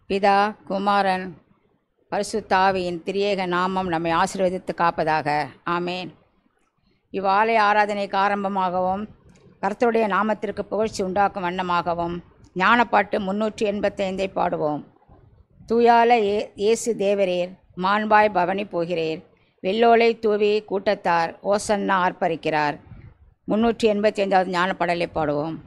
பிதா, குமாரன், பரிசுத்த ஆவியின் திரியேக நாமம் நம்மை ஆசீர்வதித்து காப்பதாக. ஆமேன். இவ்வாலய ஆராதனைக்கு ஆரம்பமாகவும் கர்த்தருடைய நாமத்திற்கு புகழ்ச்சி உண்டாக்கும் வண்ணமாகவும் ஞானப்பாட்டு 385 பாடுவோம். தூயால இயேசு தேவரீர் மாண்பாய் பவனி போகிறீர், வெள்ளோலை தூவி கூட்டத்தார் ஓசன்னா ஆர்ப்பரிக்கிறார். 385வது ஞானப்பாடலை பாடுவோம்.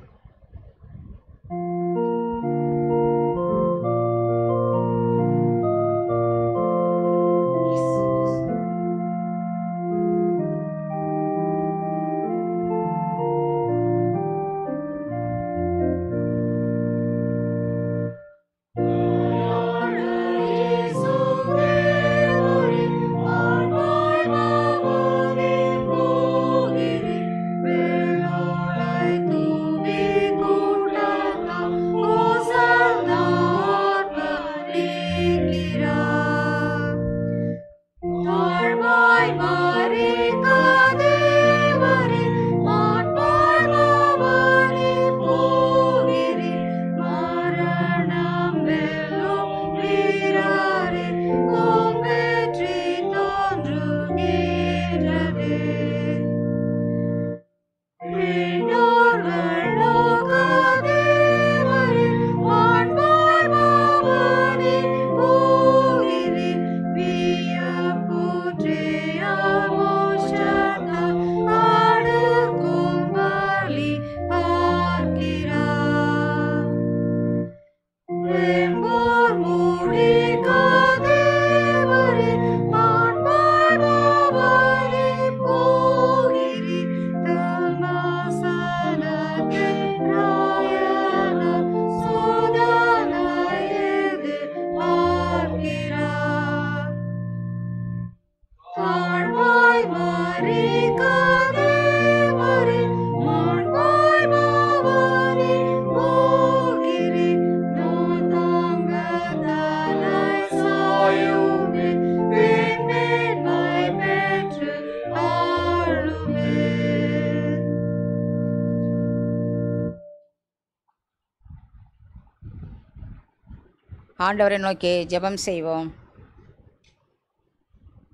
ஆண்டவரை நோக்கி ஜெபம் செய்வோம்.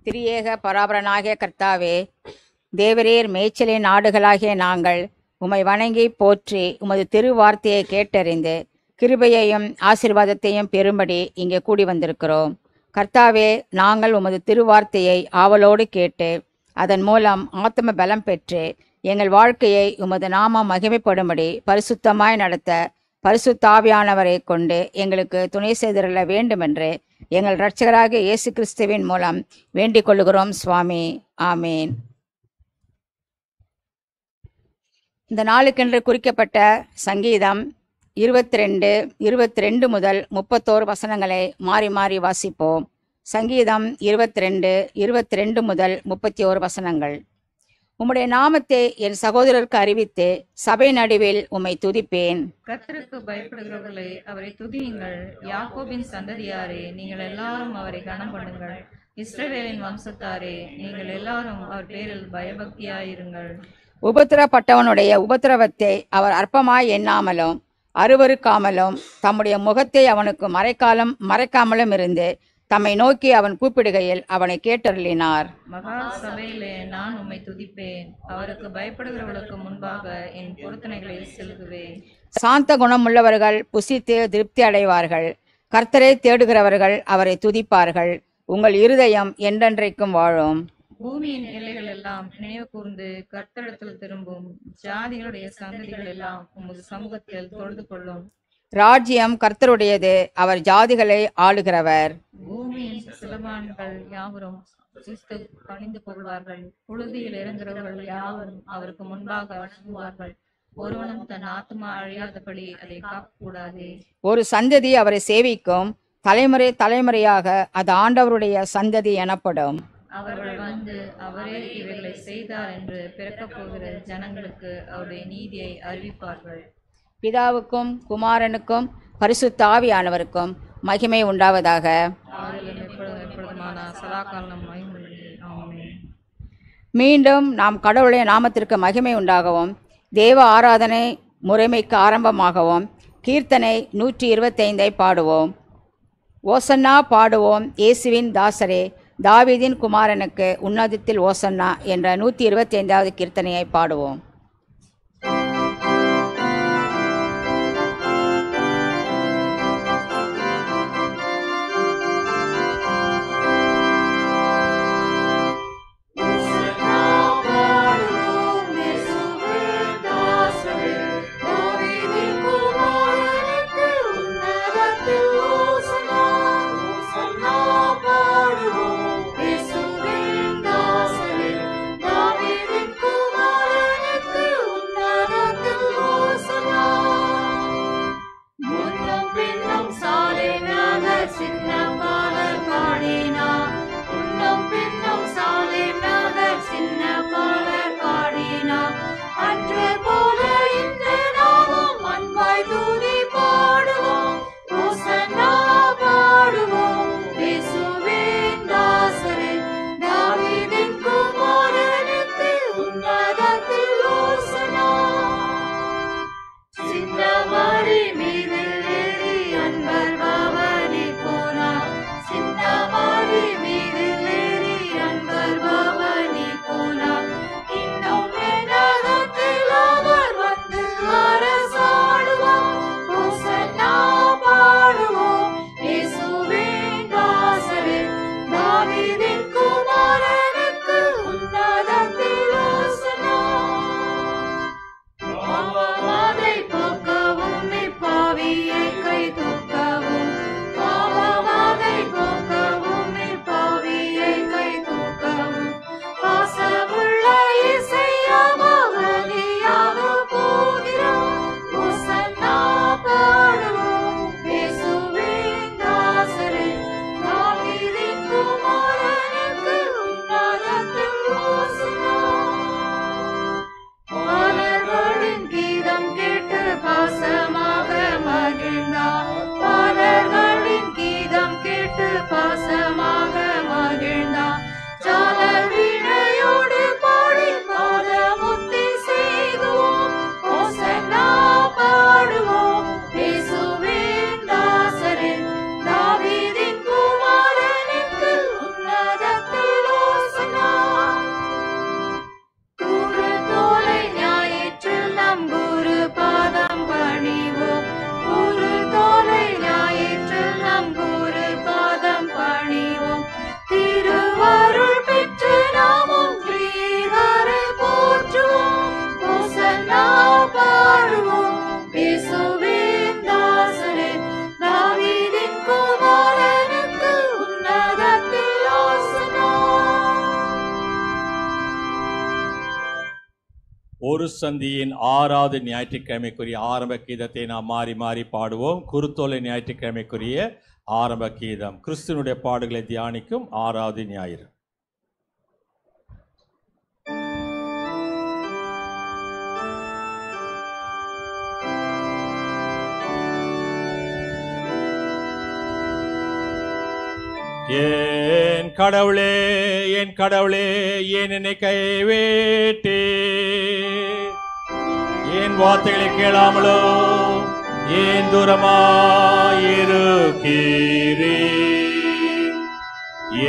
திரியேக பராபரனாகிய கர்த்தாவே, தேவரீர் மேய்ச்சலின் ஆடுகளாகிய நாங்கள் உம்மை வணங்கி போற்றி உமது திருவார்த்தையை கேட்டறிந்து கிருபையையும் ஆசீர்வாதத்தையும் பெறும்படி இங்கே கூடி வந்திருக்கிறோம். கர்த்தாவே, நாங்கள் உமது திருவார்த்தையை ஆவலோடு கேட்டு அதன் மூலம் ஆத்ம பலம் பெற்று எங்கள் வாழ்க்கையை உமது நாமம் மகிமைப்படும்படி பரிசுத்தமாய் நடத்த பரிசுத்த ஆவியானவரை கொண்டு எங்களுக்கு துணை செய்திருள்ள வேண்டுமென்று எங்கள் இரட்சகராகிய இயேசு கிறிஸ்துவின் மூலம் வேண்டிக் கொள்ளுகிறோம் சுவாமி. ஆமேன். இந்த நாளுக்கென்று குறிக்கப்பட்ட சங்கீதம் 22 முதல் 31 வசனங்களை மாறி மாறி வாசிப்போம். சங்கீதம் 22 முதல் 31 வசனங்கள். உம்முடைய நாமத்தை என் சகோதரருக்கு அறிவித்து சபை நடுவில் உம்மை துதிப்பேன். கர்த்தருக்கு பயப்படுகிறவர்களே, அவரை துதியுங்கள். யாக்கோபின் சந்ததியாரே, நீங்கள் எல்லாரும் அவரை கனம் பண்ணுங்கள். இஸ்ரவேலின் வம்சத்தாரே, நீங்கள் எல்லாரும் அவர் பேரில் பயபக்தியாயிருங்கள். உபத்திரப்பட்டவனுடைய உபத்திரவத்தை அவர் அற்பமாய் எண்ணாமலும் அருவருக்காமலும் தம்முடைய முகத்தை அவனுக்கு மறைக்காமலும் இருந்து தம்மை நோக்கி அவன் கூப்பிடுகையில் அவனை கேட்டருளினார். மகா சபையிலே நான் உம்மை துதிப்பேன். அவருக்கு பயப்படுகிறவர்களுக்கு முன்பாக என் பொருத்தனைகளை செலுத்துவேன். சாந்த குணமுள்ளவர்கள் புசித்து திருப்தி அடைவார்கள். கர்த்தரை தேடுகிறவர்கள் அவரை துதிப்பார்கள். உங்கள் இருதயம் என்றென்றைக்கும் வாழும். பூமியின் எல்லைகள் எல்லாம் நினைவு கூர்ந்து கர்த்தரிடத்தில் திரும்பும். ஜாதிகளுடைய சந்ததிகள் எல்லாம் உமது சமூகத்தில் தொழுது கொள்ளும். ராஜ்யம் கர்த்தருடையது, அவர் ஜாதிகளை ஆளுகிறவர். பூமியின் சிலபான்கள் யாவரும் பணிந்து கொள்வார்கள். புழுதியில் இறங்குறவர்கள் யாவரும் அவருக்கு முன்பாக வணங்குவார்கள். ஒருவனும் தன் ஆத்மா அழியாதபடி அதை காக்கக்கூடாது. ஒரு சந்ததி அவரை சேவிக்கும், தலைமுறை தலைமுறையாக அது ஆண்டவருடைய சந்ததி எனப்படும். அவர்கள் வந்து அவரே இவர்களை செய்தார் என்று பிறக்கப் போகிற ஜனங்களுக்கு அவருடைய நீதியை அறிவிப்பார்கள். பிதாவுக்கும் குமாரனுக்கும் பரிசுத்த ஆவியானவருக்கும் மகிமை உண்டாவதாக. மீண்டும் நாம் கடவுளுடைய நாமத்திற்கு மகிமை உண்டாகவும் தேவ ஆராதனை முறைமைக்கு ஆரம்பமாகவும் கீர்த்தனை 125 பாடுவோம். ஓசன்னா பாடுவோம் இயேசுவின் தாசரே, தாவீதின் குமாரனுக்கு உன்னதத்தில் ஓசன்னா என்ற 125வது கீர்த்தனையை பாடுவோம். ஒரு சந்தியின் 6வது ஞாயிற்றுக்கிழமைக்குரிய ஆரம்ப கீதத்தை நாம் மாறி மாறி பாடுவோம். குருத்தோலை ஞாயிற்றுக்கிழமைக்குரிய ஆரம்ப கீதம் கிறிஸ்துவனுடைய பாடுகளை தியானிக்கும் 6வது ஞாயிறு. என் கடவுளே, என் கடவுளே, ஏன் என்னை கைவிட்டே? என் வார்த்தைகளை கேளாமலோ ஏன் தூரமாயிருக்கிறீ?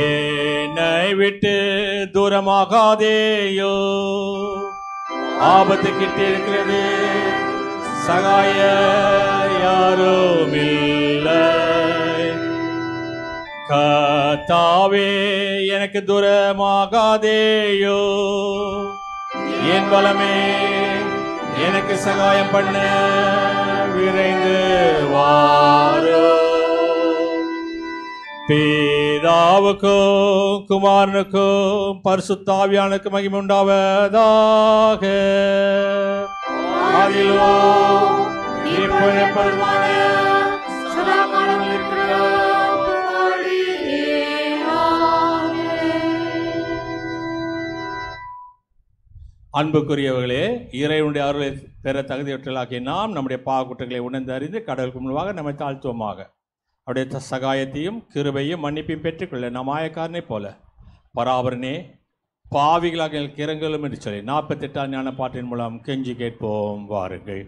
என்னை விட்டு தூரமாகாதேயோ. ஆபத்து கிட்ட இருக்கிறது, சகாய யாரும் இல்லை. கர்த்தாவே, எனக்கு தூரமாகாதேயோ. என் பலமே, எனக்கு சகாயம் பண்ண விரைந்து வாரோ. பிதாவுக்கும் குமாரனுக்கும் பரிசுத்தாவியானுக்கும் மகிமை உண்டாவதாக. அதிலோ இப்பொழுதுமான அன்புக்குரியவர்களே, இறைவனுடைய அருளை பெற தகுதியற்றலாகிய நாம் நம்முடைய பாவக்குற்றங்களை உணர்ந்து அறிந்து கடவுளுக்கு முன்பாக நம்மை தாழ்த்துவமாக. அவருடைய சகாயத்தையும் கிருபையும் மன்னிப்பையும் பெற்றுக்கொள்ள நாம் ஆயக்காரனை போல பராபரனே பாவிகளாக எங்களுக்கு இரங்கலும் என்று சொல்லி 48ஆம் ஞான பாட்டின் மூலம் கெஞ்சி கேட்போம். வாருங்கள்.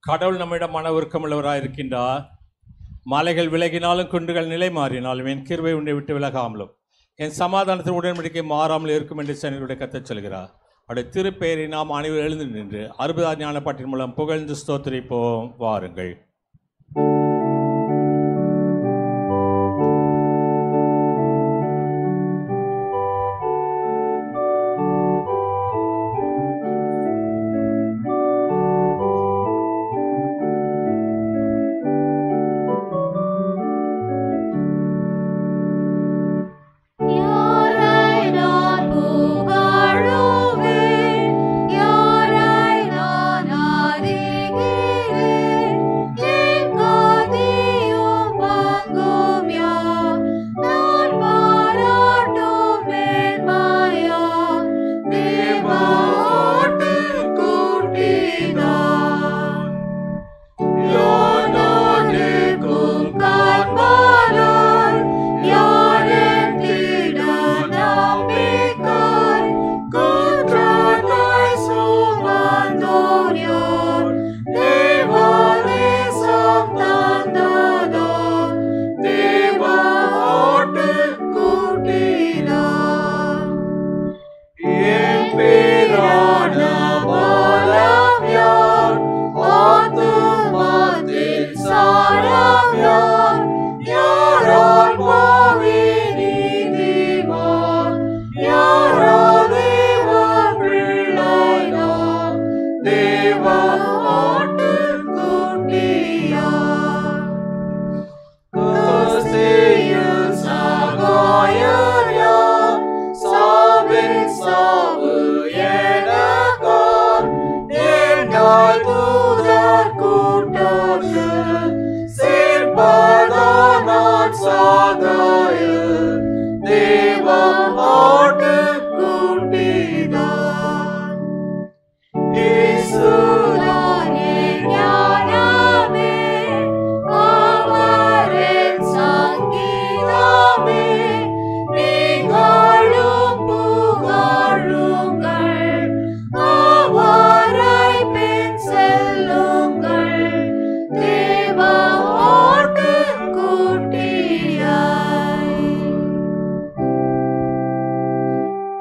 கடவுள் நம்மிடம் மன உருக்கமுள்ளவராக இருக்கின்றார். மலைகள் விலகினாலும் குன்றுகள் நிலை மாறினாலும் என் கிருபை உன்னை விட்டு விலகாமலும் என் சமாதானத்தின் உடன்படிக்கை மாறாமல் இருக்கும் என்று சனியுடைய கத்தச் சொல்கிறார். அவருடைய திருப்பெயரை நாம் அனைவரும் எழுந்து நின்று 60 ஞானப்பாட்டின் மூலம் புகழ்ந்து ஸ்தோத்திரிப்போம். வாருங்கள்.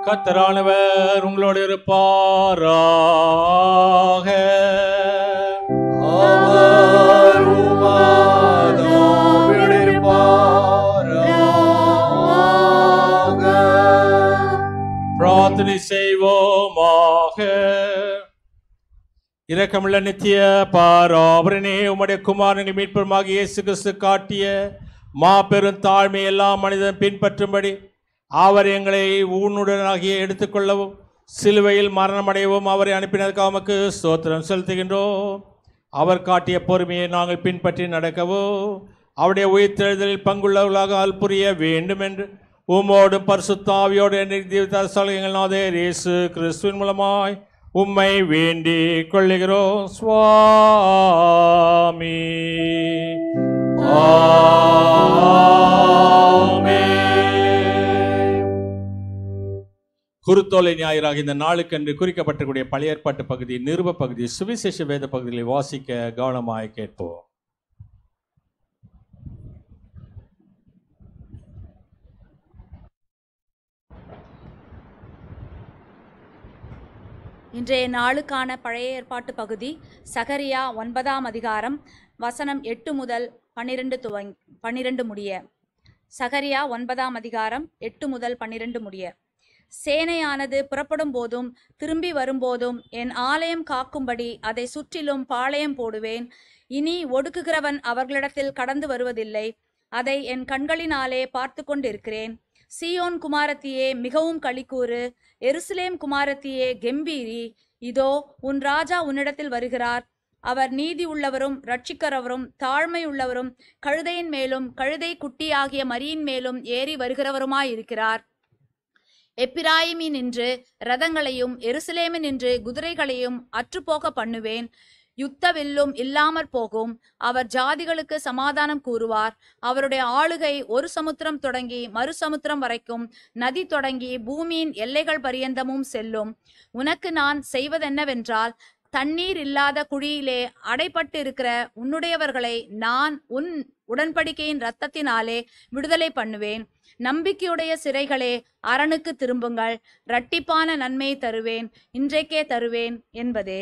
கர்த்தரானவர் உங்களோடு இருப்பாராக. அவர் உம்மோடு இருப்பாராக. பிரார்த்தனை செய்வோமாக. இரக்கமுள்ள நித்திய பராபரனே, உம்முடைய குமாரனின் மீட்பருமாகிய இயேசு கிறிஸ்து காட்டிய மாபெரும் தாழ்மை எல்லாம் மனிதன் பின்பற்றும்படி அவர் எங்களை ஊனுடனாகிய எடுத்துக்கொள்ளவும் சிலுவையில் மரணமடையவும் அவரை அனுப்பினதுக்காக உமக்கு ஸ்தோத்திரம் செலுத்துகின்றோம். அவர் காட்டிய பொறுமையை நாங்கள் பின்பற்றி நடக்கவும் அவருடைய உயிர்த்தெழுதலில் பங்குள்ளவர்களாக புரிய வேண்டும் என்று உம்மோடும் பரிசுத்த ஆவியோடு எங்கள் நாதர் இயேசு கிறிஸ்துவின் மூலமாய் உம்மை வேண்டிக் கொள்ளுகிறோம். சுவாமி. குருத்தோலை ஞாயிறாக இந்த நாளுக்கென்று குறிக்கப்பட்டக்கூடிய பழைய ஏற்பாட்டு பகுதி, நிருப பகுதி, சுவிசேஷ வேத பகுதிகளை வாசிக்க கவனமாய் கேட்போம். இன்றைய நாளுக்கான பழைய ஏற்பாட்டு பகுதி சகரியா 9ஆம் அதிகாரம் வசனம் 8 முதல் 12 முடிய. சகரியா 9ஆம் அதிகாரம் 8 முதல் 12 முடிய. சேனையானது புறப்படும் போதும் திரும்பி வரும்போதும் என் ஆலயம் காக்கும்படி அதை சுற்றிலும் பாளையம் போடுவேன். இனி ஒடுக்குகிறவன் அவர்களிடத்தில் கடந்து வருவதில்லை. அதை என் கண்களினாலே பார்த்து கொண்டிருக்கிறேன். சீயோன் குமாரத்தியே மிகவும் களிக்கூறு, எருசலேம் குமாரத்தியே கெம்பீரி. இதோ உன் ராஜா உன்னிடத்தில் வருகிறார். அவர் நீதி உள்ளவரும் இரட்சிக்கிறவரும் தாழ்மையுள்ளவரும் கழுதையின் மேலும் கழுதை குட்டி ஆகிய மரியின் மேலும் ஏறி வருகிறவருமாயிருக்கிறார். எப்பிராயிமினின்று ரதங்களையும் எருசலேமினின்று குதிரைகளையும் அற்றுப்போக பண்ணுவேன். யுத்த வில்லும் இல்லாமற் போகும். அவர் ஜாதிகளுக்கு சமாதானம் கூறுவார். அவருடைய ஆளுகை ஒரு சமுத்திரம் தொடங்கி மறு சமுத்திரம் வரைக்கும், நதி தொடங்கி பூமியின் எல்லைகள் பரியந்தமும் செல்லும். உனக்கு நான் செய்வதென்னவென்றால், தண்ணீர் இல்லாத குழியிலே அடைப்பட்டு இருக்கிற உன்னுடையவர்களை நான் உன் உடன்படிக்கையின் இரத்தத்தினாலே விடுதலை பண்ணுவேன். நம்பிக்கையுடைய சிறைகளே, அரணுக்கு திரும்புங்கள். இரட்டிப்பான நன்மையை தருவேன், இன்றைக்கே தருவேன் என்பதே.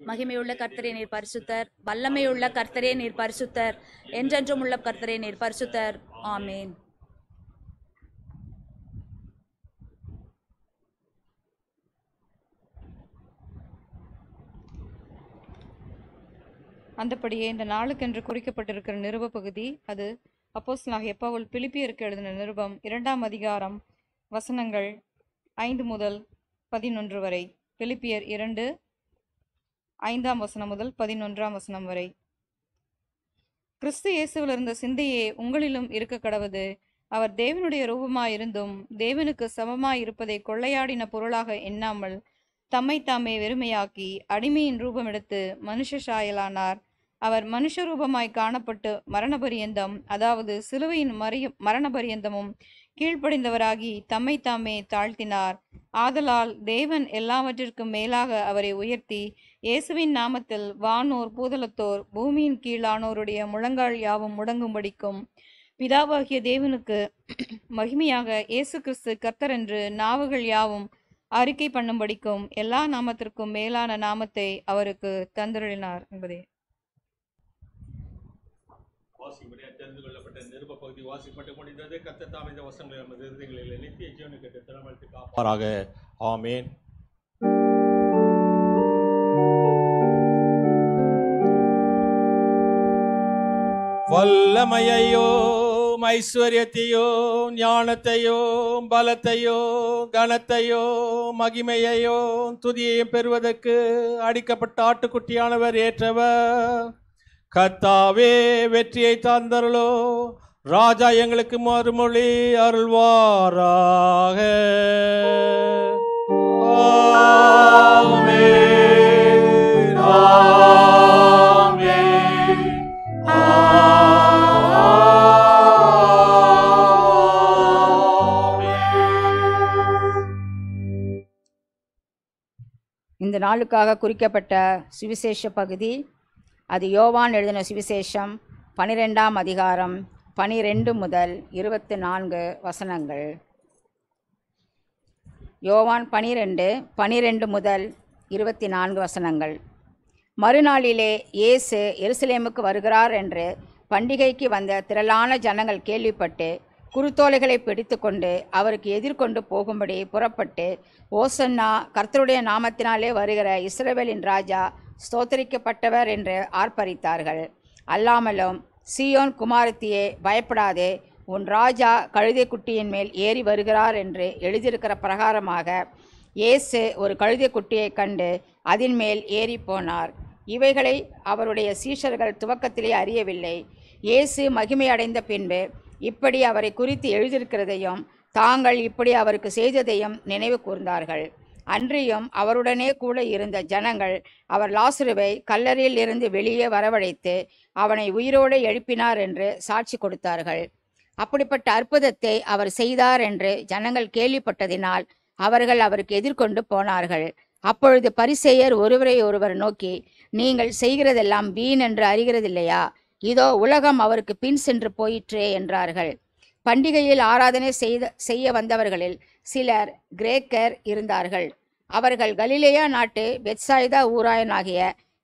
மகிமையுள்ள கர்த்தரே நீர் பரிசுத்தர், வல்லமையுள்ள கர்த்தரே நீர் பரிசுத்தர், என்றென்றும் உள்ள கர்த்தரே நீர் பரிசுத்தர். ஆமேன். அந்தப்படியே இந்த நாளுக்கென்று குறிக்கப்பட்டிருக்கிற நிருப பகுதி, அது அப்போஸ்தலனாகிய பவுல் பிலிப்பியருக்கு எழுதின நிருபம் 2ஆம் அதிகாரம் வசனங்கள் 5 முதல் 11 வரை. பிலிப்பியர் 2 5ஆம் வசனம் முதல் 11ஆம் வசனம் வரை. கிறிஸ்து இயேசுவில் இருந்த சிந்தையே உங்களிலும் இருக்க கடவது. அவர் தேவனுடைய ரூபமாயிருந்தும் தேவனுக்கு சமமாயிருப்பதை கொள்ளையாடின பொருளாக எண்ணாமல் தம்மை தாமே வெறுமையாக்கி அடிமையின் ரூபம் எடுத்து மனுஷ சாயலானார். அவர் மனுஷ ரூபமாய் காணப்பட்டு மரணபரியந்தம், அதாவது சிலுவையின் மரணபரியந்தமும் கீழ்ப்படிந்தவராகி தம்மை தாமே தாழ்த்தினார். ஆதலால் தேவன் எல்லாவற்றிற்கும் மேலாக அவரை உயர்த்தி இயேசுவின் நாமத்தில் வானோர் பூதலத்தோர் பூமியின் கீழானோருடைய முழங்கால் யாவும் முடங்கும்படிக்கும் பிதாவாகிய தேவனுக்கு மகிமையாக இயேசு கிறிஸ்து கர்த்தர் என்று நாவுகள் யாவும் அறிக்கை பண்ணும்படிக்கும் எல்லா நாமத்திற்கும் மேலான நாமத்தை அவருக்கு தந்தருளினார் என்பதே. தெரிந்து கொள்ளப்பட்ட நிருப பகுதி வாசிக்கப்பட்டு முடிந்தது. கர்த்தர் தாமே இந்த வசனங்களை நமது இருதயங்களில் நித்திய ஜீவனுக்கு திறமளித்து காப்பாராக. ஆமேன். வல்லமையையோ ஐஸ்வர்யத்தையோ ஞானத்தையோ பலத்தையோ கனத்தையோ மகிமையையோ துதியையும் பெறுவதற்கு அடிக்கப்பட்ட ஆட்டுக்குட்டியானவர் ஏற்றவர். கர்த்தாவே வெற்றியை தந்தருளோ. ராஜா எங்களுக்கு மறுமொழி அருள்வாராக. ஆமென், ஆமென், இந்த நாளுக்காக குறிக்கப்பட்ட சுவிசேஷ பகுதி, அது யோவான் எழுதின சுவிசேஷம் 12ஆம் அதிகாரம் 12 முதல் 24 வசனங்கள். யோவான் 12 முதல் 24 வசனங்கள். மறுநாளிலே இயேசு எருசலேமுக்கு வருகிறார் என்று பண்டிகைக்கு வந்த திரளான ஜனங்கள் கேள்விப்பட்டு குருத்தோலைகளை பிடித்து கொண்டு அவருக்கு எதிர்கொண்டு போகும்படி புறப்பட்டு, ஓசன்னா, கர்த்தருடைய நாமத்தினாலே வருகிற இஸ்ரவேலின் ராஜா ஸ்தோத்தரிக்கப்பட்டவர் என்று ஆர்ப்பரித்தார்கள். அல்லாமலும், சீயோன் குமாரத்தியே, பயப்படாதே, உன் ராஜா கழுதை குட்டியின் மேல் ஏறி வருகிறார் என்று எழுதியிருக்கிற பிரகாரமாக இயேசு ஒரு கழுதை குட்டியை கண்டு அதன் மேல் ஏறி போனார். இவைகளை அவருடைய சீஷர்கள் துவக்கத்திலே அறியவில்லை. இயேசு மகிமை அடைந்த பின்பு இப்படி அவரை குறித்து எழுதியிருக்கிறதையும் தாங்கள் இப்படி அவருக்கு செய்ததையும் நினைவு கூர்ந்தார்கள். அன்றியும் அவருடனே கூட இருந்த ஜனங்கள் அவர் லாசருவை கல்லறையில் இருந்து வெளியே வரவழைத்து அவனை உயிரோடு எழுப்பினார் என்று சாட்சி கொடுத்தார்கள். அப்படிப்பட்ட அற்புதத்தை அவர் செய்தார் என்று ஜனங்கள் கேள்விப்பட்டதினால் அவர்கள் அவருக்கு எதிர்கொண்டு போனார்கள். அப்பொழுது பரிசேயர் ஒருவரை ஒருவர் நோக்கி, நீங்கள் செய்கிறதெல்லாம் வீண் என்று அறிகிறதில்லையா? இதோ உலகம் அவருக்கு பின் சென்று போயிற்றே என்றார்கள். பண்டிகையில் ஆராதனை செய்ய வந்தவர்களில் சிலர் கிரேக்கர் இருந்தார்கள். அவர்கள் கலிலேயா நாட்டு பெத்சாய்தா ஊராயனாகிய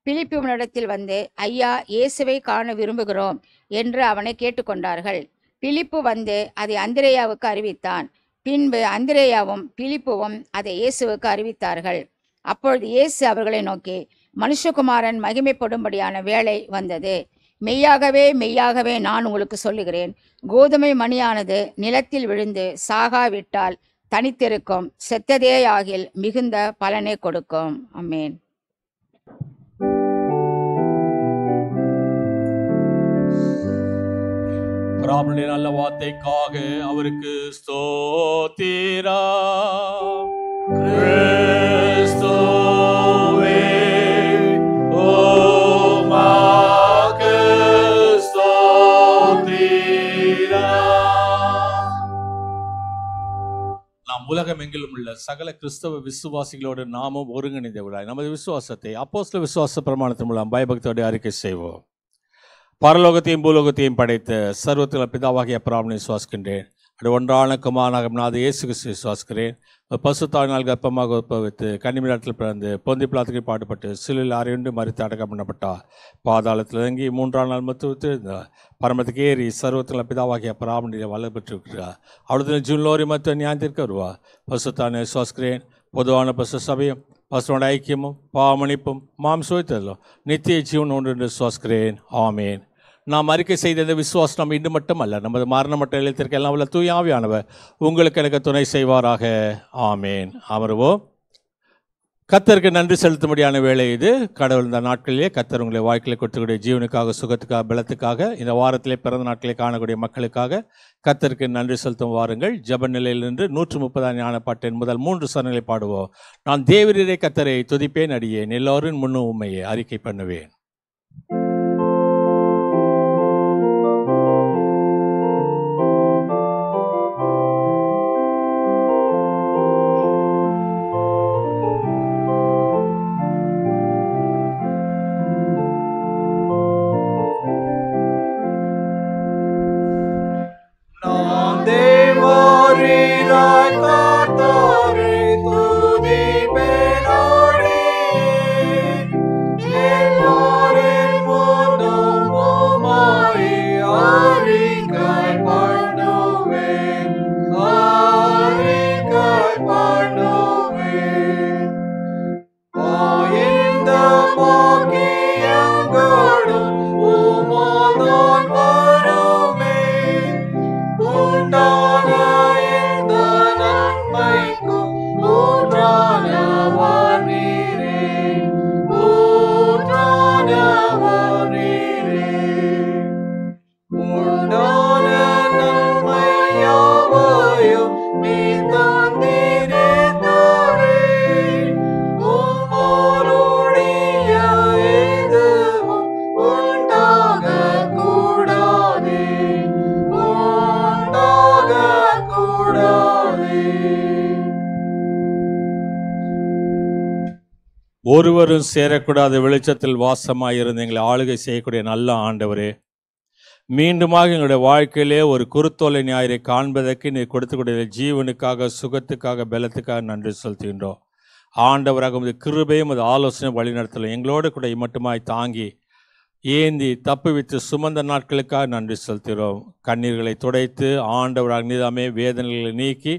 பிலிப்புவினிடத்தில் வந்து, ஐயா, இயேசுவை காண விரும்புகிறோம் என்று அவனை கேட்டுக்கொண்டார்கள். பிலிப்பு வந்து அதை அந்திரேயாவுக்கு அறிவித்தான். பின்பு அந்திரேயாவும் பிலிப்புவும் அதை இயேசுவுக்கு அறிவித்தார்கள். அப்பொழுது இயேசு அவர்களை நோக்கி, மனுஷகுமாரன் மகிமைப்படும்படியான வேளை வந்தது. மெய்யாகவே மெய்யாகவே நான் உங்களுக்கு சொல்லுகிறேன், கோதுமை மணியானது நிலத்தில் விழுந்து சாகாவிட்டால் தனித்திருக்கும், செத்ததேயாகில் மிகுந்த பலனை கொடுக்கும். ஆமென். ராமனுடைய நல்ல வார்த்தைக்காக அவருக்கு ஸ்தோத்திரம். கிறிஸ்துவே உமக்கு ஸ்தோத்திரம். நாம் உலக உலகம் எங்கிலும் உள்ள சகல கிறிஸ்தவ விசுவாசிகளோடு நாமும் ஒருங்கிணைந்தவர்களாய் நமது விசுவாசத்தை அப்போஸ்தல விசுவாச பிரமாணத்தின் மூலம் பயபக்தியோடு அறிக்கை செய்வோம். பரலோகத்தையும் பூலோகத்தையும் படைத்த சர்வத்தில் பிதாவாகிய பிராமணனை விசுவாசிக்கின்றேன். அது ஒன்றான குமாரனாக இயேசு கிறிஸ்து விசுவாசிக்கிறேன். பசுத்தாவினால் கர்ப்பமாக உற்பவித்து கன்னிமிடத்தில் பிறந்து பொந்தி பிலாத்துக்கு பாடுபட்டு சிலுவையில் அறையுண்டு மரித்து அடக்கம் பண்ணப்பட்டார். பாதாளத்தில் இறங்கி 3ஆம் நாள் மத்துவத்து பரமத்துக்கு ஏறி சர்வத்தில் பிதாவாகிய பிராமணனை வளர் பெற்றிருக்கிறார். அவளது ஜூன்லோரி மத்துவ ஞானத்திற்கு வருவார். பசுத்தானை விசுவாசிக்கிறேன். பொதுவான பசு சபையும் பசுவோட ஐக்கியமும் பாவமணிப்பும் மாம்சோய்த்தலும் நித்திய ஜீவன் ஒன்று என்று விசுவாசிக்கிறேன். ஆமேன். நாம் அறிக்கை செய்த இந்த விசுவாசம் நம்ம இன்று மட்டுமல்ல, நமது மரணமற்ற எழுத்திற்கு எல்லாம் உள்ள தூய ஆவியானவர் உங்களுக்கு எனக்கு துணை செய்வாராக. ஆமேன். அமர்வோம். கர்த்தருக்கு நன்றி செலுத்தும்படியான வேலை இது. கடவுள் இந்த நாட்களிலே கர்த்தர் உங்களை வாழ்க்கையில் கொடுத்துக்கூடிய ஜீவனுக்காக, சுகத்துக்காக, பலத்துக்காக, இந்த வாரத்திலே பிறந்த நாட்களை காணக்கூடிய மக்களுக்காக கர்த்தருக்கு நன்றி செலுத்தும் வாருங்கள். ஜப நிலையில் நின்று 130 ஞான பாட்டின் முதல் 3 சரணங்களை பாடுவோம். நான் தேவரீரை கர்த்தரை துதிப்பேன், அடியேன் எல்லோரும் முன்னும் உண்மையை அறிக்கை பண்ணுவேன். ஒருவரும் சேரக்கூடாத வெளிச்சத்தில் வாசமாயிருந்து எங்களை ஆளுகை செய்யக்கூடிய நல்ல ஆண்டவரே, மீண்டுமாக எங்களுடைய வாழ்க்கையிலே ஒரு குருத்தோலை ஞாயிறை காண்பதற்கு நீர் கொடுத்துக்கூடிய ஜீவனுக்காக, சுகத்துக்காக, பலத்துக்காக நன்றி செலுத்துகின்றோம். ஆண்டவராக உமது கிருபையும் உமது ஆலோசனை வழிநடத்தலும் எங்களோடு கூட மட்டுமாய் தாங்கி ஏந்தி தப்புவித்து சுமந்த நாட்களுக்காக நன்றி செலுத்துகிறோம். கண்ணீர்களை துடைத்து ஆண்டவராக நீதாமே வேதனைகளை நீக்கி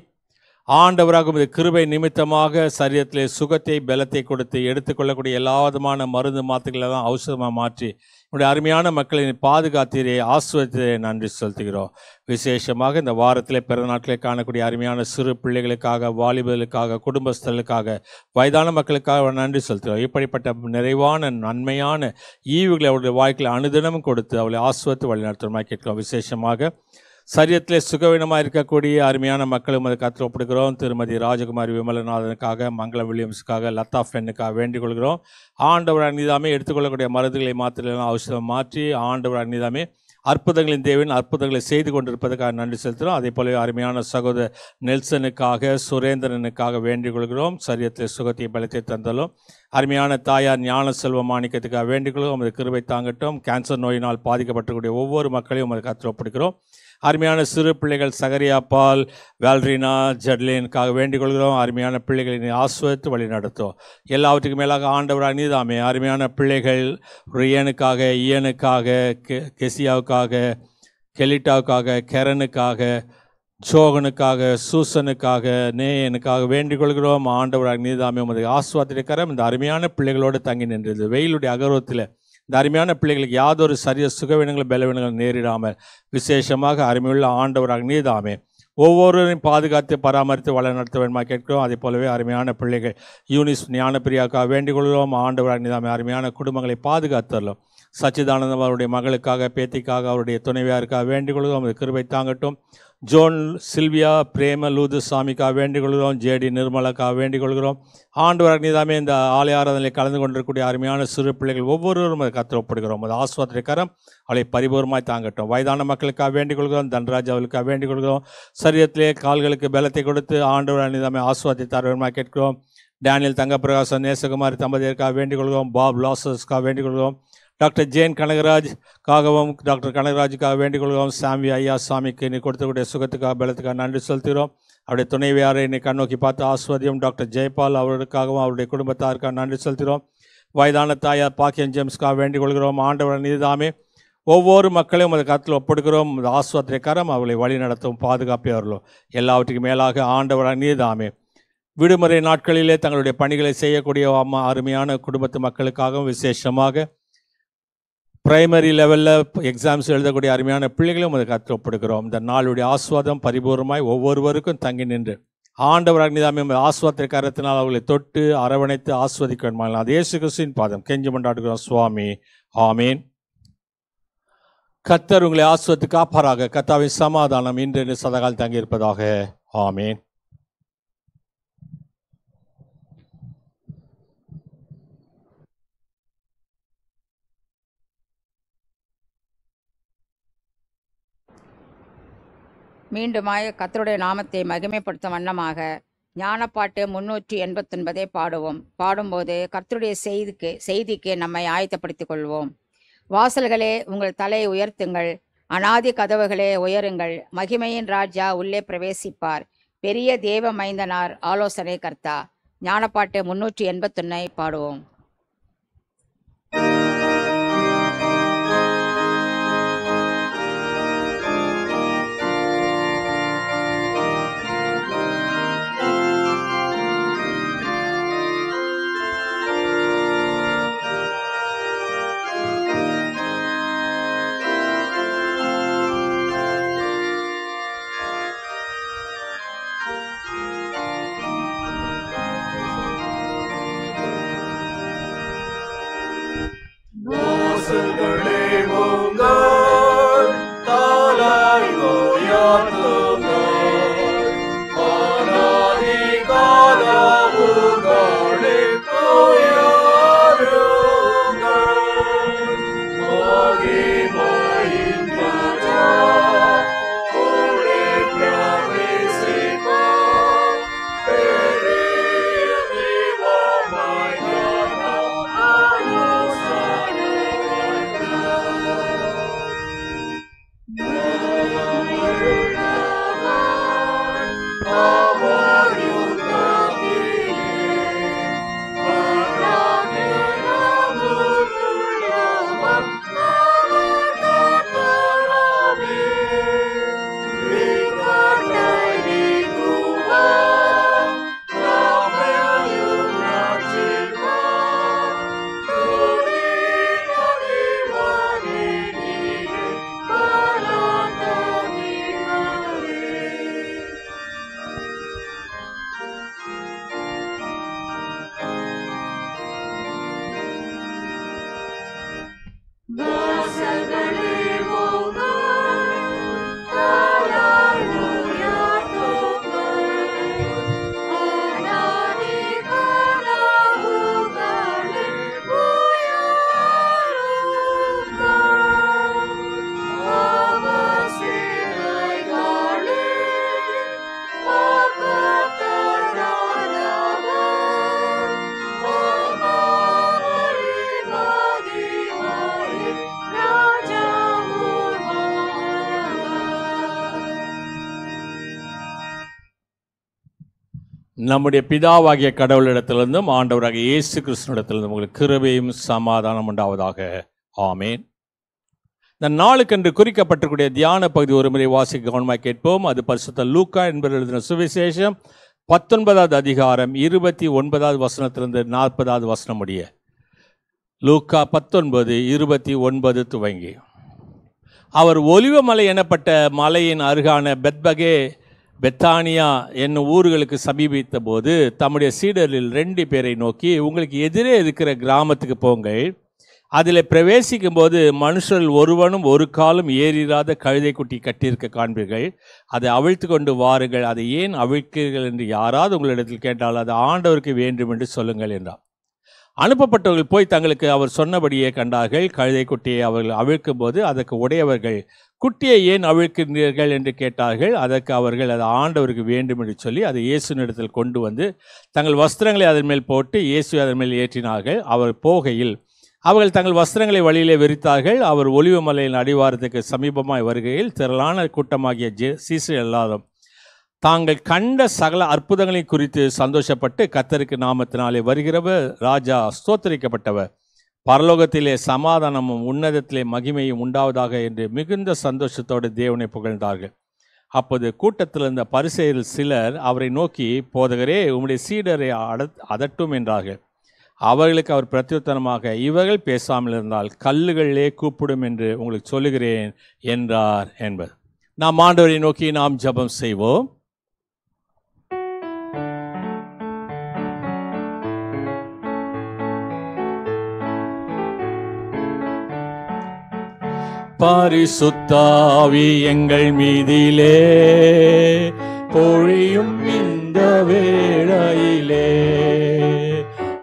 ஆண்டவராக உமது கிருபை நிமித்தமாக சரீரத்திலே சுகத்தை பலத்தை கொடுத்து எடுத்துக்கொள்ளக்கூடிய எல்லா விதமான மருந்து மாத்துக்களை தான் ஔஷதமாக மாற்றி உடைய அருமையான மக்களை பாதுகாத்தீரே, ஆசிர்வதித்தே நன்றி செலுத்துகிறோம். விசேஷமாக இந்த வாரத்திலே பிறந்த நாட்களை காணக்கூடிய அருமையான சிறு பிள்ளைகளுக்காக, வாலிபர்களுக்காக, குடும்பஸ்தர்களுக்காக, வயதான மக்களுக்காக நன்றி செலுத்துகிறோம். இப்படிப்பட்ட நிறைவான நன்மையான ஈவுகளை அவருடைய வாழ்க்கையில் அனுதினமும் கொடுத்து அவளை ஆசிர்வதித்து வழிநடத்துவமாக கேட்கிறோம். விசேஷமாக சரீரத்திலே சுகவீனமாக இருக்கக்கூடிய அருமையான மக்களும் அதை கற்று ஒப்பிடுகிறோம். திருமதி ராஜகுமாரி விமலநாதனுக்காக, மங்களம் வில்லியம்ஸுக்காக, லதா ஃபென்னுக்காக வேண்டிக் கொள்கிறோம். ஆண்டவர் அந்நிதாமே எடுத்துக்கொள்ளக்கூடிய மருந்துகளை மாத்திரையெல்லாம் அவசியம் மாற்றி ஆண்டவர் அந்நிதாமே அற்புதங்களின் தேவன் அற்புதங்களை செய்து கொண்டிருப்பதற்காக நன்றி செலுத்துகிறோம். அதே போலவே அருமையான சகோதரர் நெல்சனுக்காக, சுரேந்திரனுக்காக வேண்டிக் கொள்கிறோம். சரீரத்தில் சுகத்தை பலத்தை தந்தாலும் அருமையான தாயார் ஞான செல்வ மாணிக்கத்துக்காக வேண்டிக் கொள்கிறோம். அது கிருபை தாங்கட்டும். கேன்சர் நோயினால் பாதிக்கப்பட்டக்கூடிய ஒவ்வொரு மக்களையும் அதை கற்று ஒப்பிடுகிறோம். அருமையான சிறு பிள்ளைகள் சகரியா, பால், வேல்ரினா, ஜட்லினுக்காக வேண்டிக் கொள்கிறோம். அருமையான பிள்ளைகளை ஆஸ்வதித்து வழி நடத்தும். எல்லாவற்றுக்கும் மேலாக ஆண்டவராக நீதாமே அருமையான பிள்ளைகள் ரியனுக்காக, இயனுக்காக, கெசியாவுக்காக, கெலிட்டாவுக்காக, கெரனுக்காக, ஜோகனுக்காக, சூசனுக்காக, நேயனுக்காக வேண்டிக் கொள்கிறோம். ஆண்டவராக நீதாமே உமது ஆஸ்வாதிக்கரம் இந்த அருமையான பிள்ளைகளோடு தங்கி நின்றது. வெயிலுடைய அகர்வத்தில் இந்த அருமையான பிள்ளைகளுக்கு யாதொரு சரிய சுகவீனங்களும் பலவீனங்களும் நேரிடாமல் விசேஷமாக அருமையுள்ள ஆண்டவராக நீதாமே ஒவ்வொருவரையும் பாதுகாத்து பராமரித்து வழிநடத்த வேண்டுமா கேட்கிறோம். அதே போலவே அருமையான பிள்ளைகள் யூனிஸ் ஞானப்பிரியாவுக்காக வேண்டிக் கொள்கிறோம். ஆண்டவராக நீதாமே அருமையான குடும்பங்களை பாதுகாத்தரலாம். சச்சிதானந்தம் அவருடைய மகளுக்காக, பேத்திக்காக, அவருடைய துணைவியாருக்காக வேண்டிக் கொள்கிறோம். அது கிருபை தாங்கட்டும். ஜோன் சில்வியா பிரேம லூது சாமிக்காக வேண்டிக் கொள்கிறோம். ஜேடி நிர்மலாக்காக வேண்டிக் கொள்கிறோம். ஆண்டவர் நீதாமே இந்த ஆலய ஆராதனையில் கலந்து கொண்டிருக்கக்கூடிய அருமையான சிறு பிள்ளைகள் ஒவ்வொருவரும் அதை கற்று ஒப்படுகிறோம். அது ஆஸ்வாத்திர கரம் அவளை பரிபூர்ணமாய் தாங்கட்டும். வயதான மக்களுக்காக வேண்டிக் கொள்கிறோம். தன்ராஜ் அவளுக்காக வேண்டிக் கொள்கிறோம். சரீரத்திலே கால்களுக்கு பலத்தை கொடுத்து ஆண்டவர் நீதாமே ஆஸ்வாதித்தார் கேட்கிறோம். டேனியல் தங்கப்பிரகாசம் நேசகுமாரி தம்பதியருக்காக வேண்டிக் கொள்கிறோம். பாப் லாசர்ஸ்க்காக வேண்டிக் கொள்கிறோம். டாக்டர் ஜெயின் கனகராஜ்காகவும் டாக்டர் கனகராஜுக்காக வேண்டிக் கொள்கிறோம். சாமி ஐயா சாமிக்கு நீ கொடுத்தக்கூடிய சுகத்துக்காக பலத்துக்காக நன்றி செலுத்துகிறோம். அவருடைய துணைவியாரை என்னை கண்ணோக்கி பார்த்து ஆஸ்வதியும். டாக்டர் ஜெயபால் அவர்களுக்காகவும் அவருடைய குடும்பத்தாருக்காக நன்றி செலுத்துகிறோம். வயதான தாயார் பாக்கியன் ஜேம்ஸ்க்காக வேண்டிக் கொள்கிறோம். ஆண்டவர் நீதாமே ஒவ்வொரு மக்களையும் அதை கருத்தில் ஒப்படுகிறோம். ஆஸ்வத்திர கரம் அவர்களை வழி நடத்தும், பாதுகாப்பே அவர்களும். எல்லாவற்றுக்கும் மேலாக ஆண்டவர் நீதாமே விடுமுறை நாட்களிலே தங்களுடைய பணிகளை செய்யக்கூடிய அருமையான குடும்பத்து மக்களுக்காகவும் விசேஷமாக பிரைமரி லெவலில் எக்ஸாம்ஸ் எழுதக்கூடிய அருமையான பிள்ளைகளும் அதை கற்று ஒப்படுகிறோம். இந்த நாளுடைய ஆஸ்வாதம் பரிபூர்ணமாய் ஒவ்வொருவருக்கும் தங்கி நின்று ஆண்டவர் அக்னிதாமே ஆஸ்வாத்திர கரத்தினால் அவர்களை தொட்டு அரவணைத்து ஆஸ்வதிக்க வேண்டும். அது இயேசு கிறிஸ்துவின் பாதம் கெஞ்சி கொண்டாடுகிறோம் சுவாமி. ஆமீன். கர்த்தர் உங்களை ஆஸ்வத்து காப்பாராக. கர்த்தாவின் சமாதானம் இன்று சதகால் தங்கியிருப்பதாக. ஆமீன். மீண்டுமாய் கர்த்தருடைய நாமத்தை மகிமைப்படுத்தும் வண்ணமாக ஞானப்பாட்டு 389 பாடுவோம். பாடும்போது கர்த்தருடைய செய்திக்கு நம்மை ஆயத்தப்படுத்திக் கொள்வோம். வாசல்களே உங்கள் தலையை உயர்த்துங்கள், அநாதி கதவுகளே உயருங்கள். மகிமையின் ராஜா உள்ளே பிரவேசிப்பார். பெரிய தேவ மைந்தனார் ஆலோசனை கர்த்தா. ஞானப்பாட்டு 381 பாடுவோம். நம்முடைய பிதாவாகிய கடவுளிடத்திலிருந்தும் ஆண்டவராகிய இயேசு கிறிஸ்துவிடத்திலிருந்தும் உங்களுக்கு கிருபையும் சமாதானம் உண்டாவதாக. ஆமேன். இந்த நாளுக்கென்று குறிக்கப்பட்டிருக்கூடிய தியான பகுதி ஒரு முறை வாசிக்க கவனமாக கேட்போம். அது பரிசுத்த லூக்கா என்பவர் எழுதின சுவிசேஷம் 19வது அதிகாரம் 29வது வசனத்திலிருந்து 40வது வசனம் முடிய. லூக்கா 19:29 துவங்கி. அவர் ஒலிவமலை எனப்பட்ட மலையின் அருகான பெத்பகே பெத்தானியா என்னும் ஊர்களுக்கு சமீபித்த போது தம்முடைய சீடரில் 2 பேரை நோக்கி, உங்களுக்கு எதிரே இருக்கிற கிராமத்துக்கு போங்கள், அதில் பிரவேசிக்கும் போது மனுஷர்கள் ஒருவனும் ஒரு காலும் ஏறிராத கழுதை குட்டி கட்டியிருக்க காண்பீர்கள். அதை அவிழ்த்து கொண்டு வாருங்கள். அதை ஏன் அவிழ்க்கிறீர்கள் என்று யாராவது உங்களிடத்தில் கேட்டால் அது ஆண்டவருக்கு வேண்டும் என்று சொல்லுங்கள் என்றார். அனுப்பப்பட்டவர்கள் போய் தங்களுக்கு அவர் சொன்னபடியே கண்டார்கள். கழுதை குட்டியை அவர்கள் அவிழ்க்கும் போது அதற்கு உடையவர்கள், குட்டியை ஏன் அவிழ்க்கின்றீர்கள் என்று கேட்டார்கள். அதற்கு அவர்கள் அது ஆண்டவருக்கு வேண்டும் என்று சொல்லி அதை இயேசுவினிடத்தில் கொண்டு வந்து தங்கள் வஸ்திரங்களை அதன் மேல் போட்டு இயேசு அதன் மேல் ஏற்றினார்கள். அவர் போகையில் அவர்கள் தங்கள் வஸ்திரங்களை வழியிலே விரித்தார்கள். அவர் ஒலிவ மலையின் அடிவாரத்துக்கு சமீபமாய் வருகையில் திரளான கூட்டமாகிய சீசர் எல்லாரும் தாங்கள் கண்ட சகல அற்புதங்களை குறித்து சந்தோஷப்பட்டு, கர்த்தருக்கு நாமத்தினாலே வருகிறவர் ராஜா ஸ்தோத்தரிக்கப்பட்டவர், பரலோகத்திலே சமாதானமும் உன்னதத்திலே மகிமையும் உண்டாவதாக என்று மிகுந்த சந்தோஷத்தோடு தேவனை புகழ்ந்தார்கள். அப்போது கூட்டத்தில் இருந்த பரிசேயரில் சிலர் அவரை நோக்கி, போதகரே, உம்முடைய சீடரை அதட்டும் என்றார்கள். அவர்களுக்கு அவர் பிரத்யுத்தரமாக, இவர்கள் பேசாமல் இருந்தால் கல்லுகளிலே கூப்பிடும் என்று உங்களுக்கு சொல்லுகிறேன் என்றார் என்பது. நாம் ஆண்டவரை நோக்கி நாம் ஜெபம் செய்வோம். பரிசுத்தாவி எங்கள் மீதிலே பொழியும் இந்த வேளையிலே,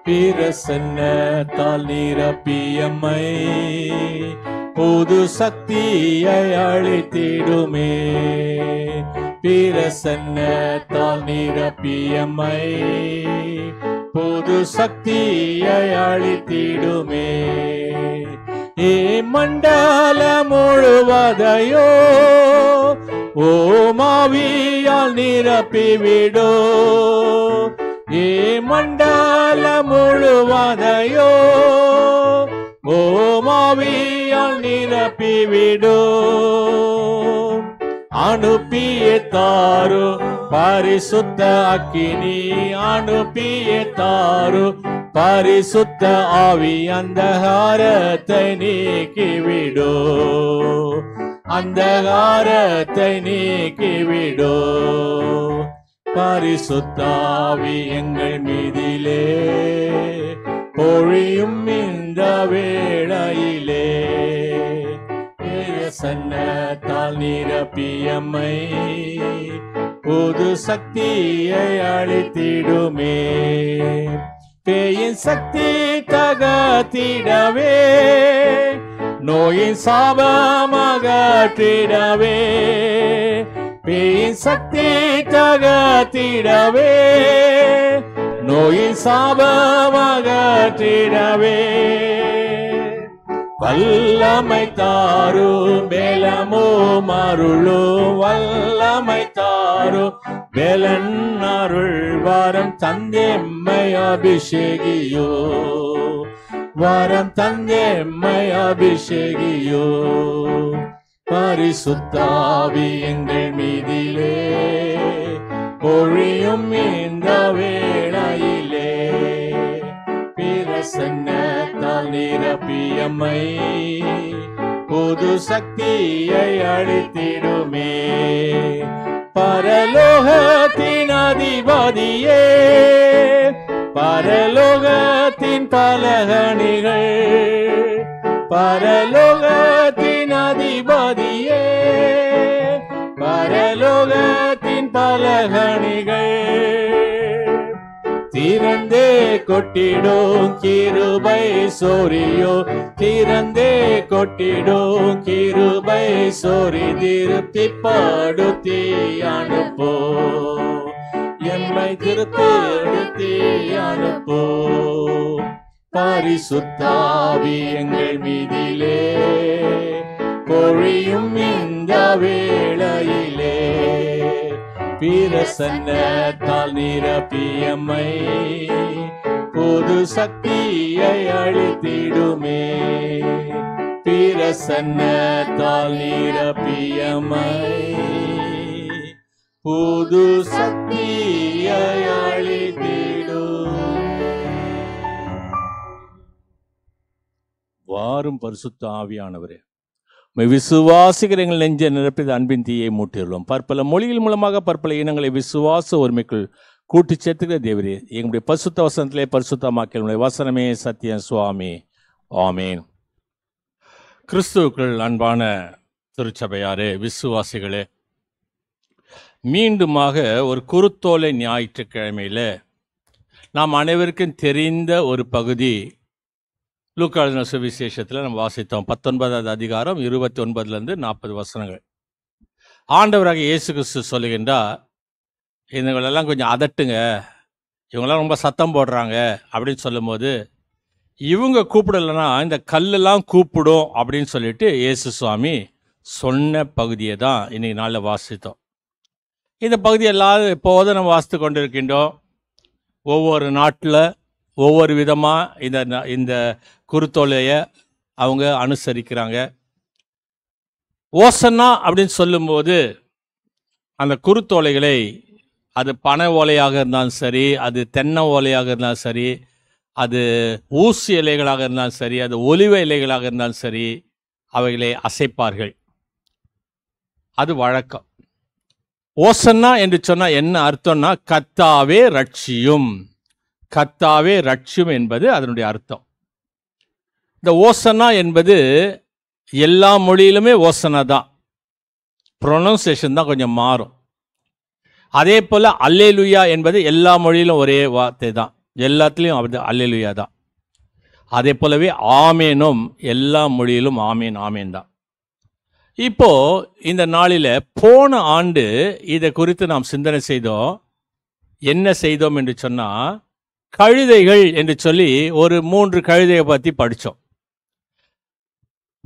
பிரசன்னத்தால் நிரப்பியம்மை புது சக்தியை அளித்திடுமே. பிரசன்னத்தால் நிரப்பியம்மை புது சக்தியை அளித்திடுமே. ஏ மண்டல முழுவதையோ ஓமாவியால் நிரப்பிவிடோ. ஏ மண்டல முழுவதையோ ஓமாவியால் நிரப்பிவிடோ. அனுப்பியே தாரு பரிசுத்த அக்கினி, அனுப்பியே தாரு பரிசுத்த ஆவி, அந்தகாரத்தை நீக்கிவிடோ, அந்தகாரத்தை நீக்கிவிடோ. பரிசுத்தாவி எங்கள் மீதிலே பொழியும் இந்த வேளையிலே, பிரசன்னத்தால் நிரப்பியம்மை புது சக்தியை அளித்திடுமே. பேயின் சக்தி தகத்திடவே, நோயின் சாபமகற்றிடவே. பேயின் சக்தி தகத்திடவே, நோயின் சாபமகற்றிடவே. வல்லமை தாரும் பெலமோ மருளும், வல்லமை தாரும் பெலன் அருள் வரம் தந்தெம்மை அபிஷேகியோ, வரம் தந்தெம்மை அபிஷேகியோ. பரிசுத்தாவி எங்கள் மீதிலே பொழியும் இந்த வேளையிலே, பிரசன்னத்தால் நிரப்பியம்மை புது சக்தியை அளித்திடுமே. பரலோகத்தின் அதிபதியே, பரலோகத்தின் பலகணிகள், பரலோகத்தின் அதிபதியே, பரலோகத்தின் பலகணிகள். திறந்தே கொட்டிடும் கிருபை சொரியோ, திறந்தே கொட்டிடும் கிருபை சொரி, திருப்தி படுத்தி அனுப்போ, எம்மை திருப்தி அனுப்போ. பரிசுத்தாவி எங்கள் மீதிலே பொழியும் இந்த வேளையிலே, பிரசன்னத்தால் நிரப்பியம்மை புது சக்தியை அளித்திடுமே. பிரசன்னத்தால் நிரப்பியம்மை புது சக்தியை அளித்திடுமே. வாரும் பரிசுத்த ஆவியானவரே, விசுவாசிக்கிற எங்கள் நெஞ்சை நிரப்பித அன்பின் தீயை மூட்டியுள்ளோம். பற்பல மொழிகள் மூலமாக பற்பல இனங்களை விசுவாச ஒருமைக்குள் கூட்டி சேர்த்துக்கிற தேவரே, எங்களுடைய பரிசுத்த வசனத்திலே பரிசுத்தமாக்கிய வசனமே சத்தியம் சுவாமி. ஆமேன். கிறிஸ்துவுக்குள் அன்பான திருச்சபையாரே, விசுவாசிகளே, மீண்டுமாக ஒரு குருத்தோலை ஞாயிற்றுக்கிழமையில் நாம் அனைவருக்கும் தெரிந்த ஒரு பகுதி லூக்கா எழுதின சுவிசேஷத்தில் நம்ம வாசித்தோம். 19வது அதிகாரம் 29லேருந்து 40 வசனங்கள். ஆண்டவராக இயேசு கிறிஸ்து சொல்லுகின்றார், இவங்களெல்லாம் கொஞ்சம் அதட்டுங்க, இவங்கெல்லாம் ரொம்ப சத்தம் போடுறாங்க அப்படின்னு சொல்லும்போது, இவங்க கூப்பிடலைன்னா இந்த கல்லெல்லாம் கூப்பிடும் அப்படின்னு சொல்லிட்டு இயேசு சுவாமி சொன்ன பகுதியை தான் இன்னைக்கு நாளில் வாசித்தோம். இந்த பகுதி எல்லாரும் எப்போதும் நம்ம வாசித்து கொண்டிருக்கின்றோம். ஒவ்வொரு நாட்டில் ஒவ்வொரு விதமாக இந்த குருத்தோலையை அவங்க அனுசரிக்கிறாங்க. ஓசன்னா அப்படின்னு சொல்லும்போது அந்த குருத்தோலைகளை, அது பனை ஓலையாக இருந்தாலும் சரி, அது தென்னை ஓலையாக இருந்தாலும் சரி, அது ஊசி இலைகளாக இருந்தாலும் சரி, அது ஒலிவ இலைகளாக இருந்தாலும் சரி, அவைகளை அசைப்பார்கள். அது வழக்கம். ஓசன்னா என்று சொன்னால் என்ன அர்த்தம்னா, கர்த்தாவே ரட்சியும், கர்த்தாவே ரட்சியும் என்பது அதனுடைய அர்த்தம். இந்த ஓசன்னா என்பது எல்லா மொழியிலுமே ஓசனா தான், ப்ரொனவுன்சியேஷன் தான் கொஞ்சம் மாறும். அதே போல் அல்லேலுயா என்பது எல்லா மொழியிலும் ஒரே வார்த்தை தான், எல்லாத்துலேயும் அது அல்லேலுயா தான். அதே போலவே ஆமேனும் எல்லா மொழியிலும் ஆமேன் ஆமேன் தான். இப்போ இந்த நாளில் போன ஆண்டு இதை குறித்து நாம் சிந்தனை செய்தோம். என்ன செய்தோம் என்று சொன்னால், கழுதைகள் என்று சொல்லி ஒரு 3 கழுதையை பற்றி படித்தோம்.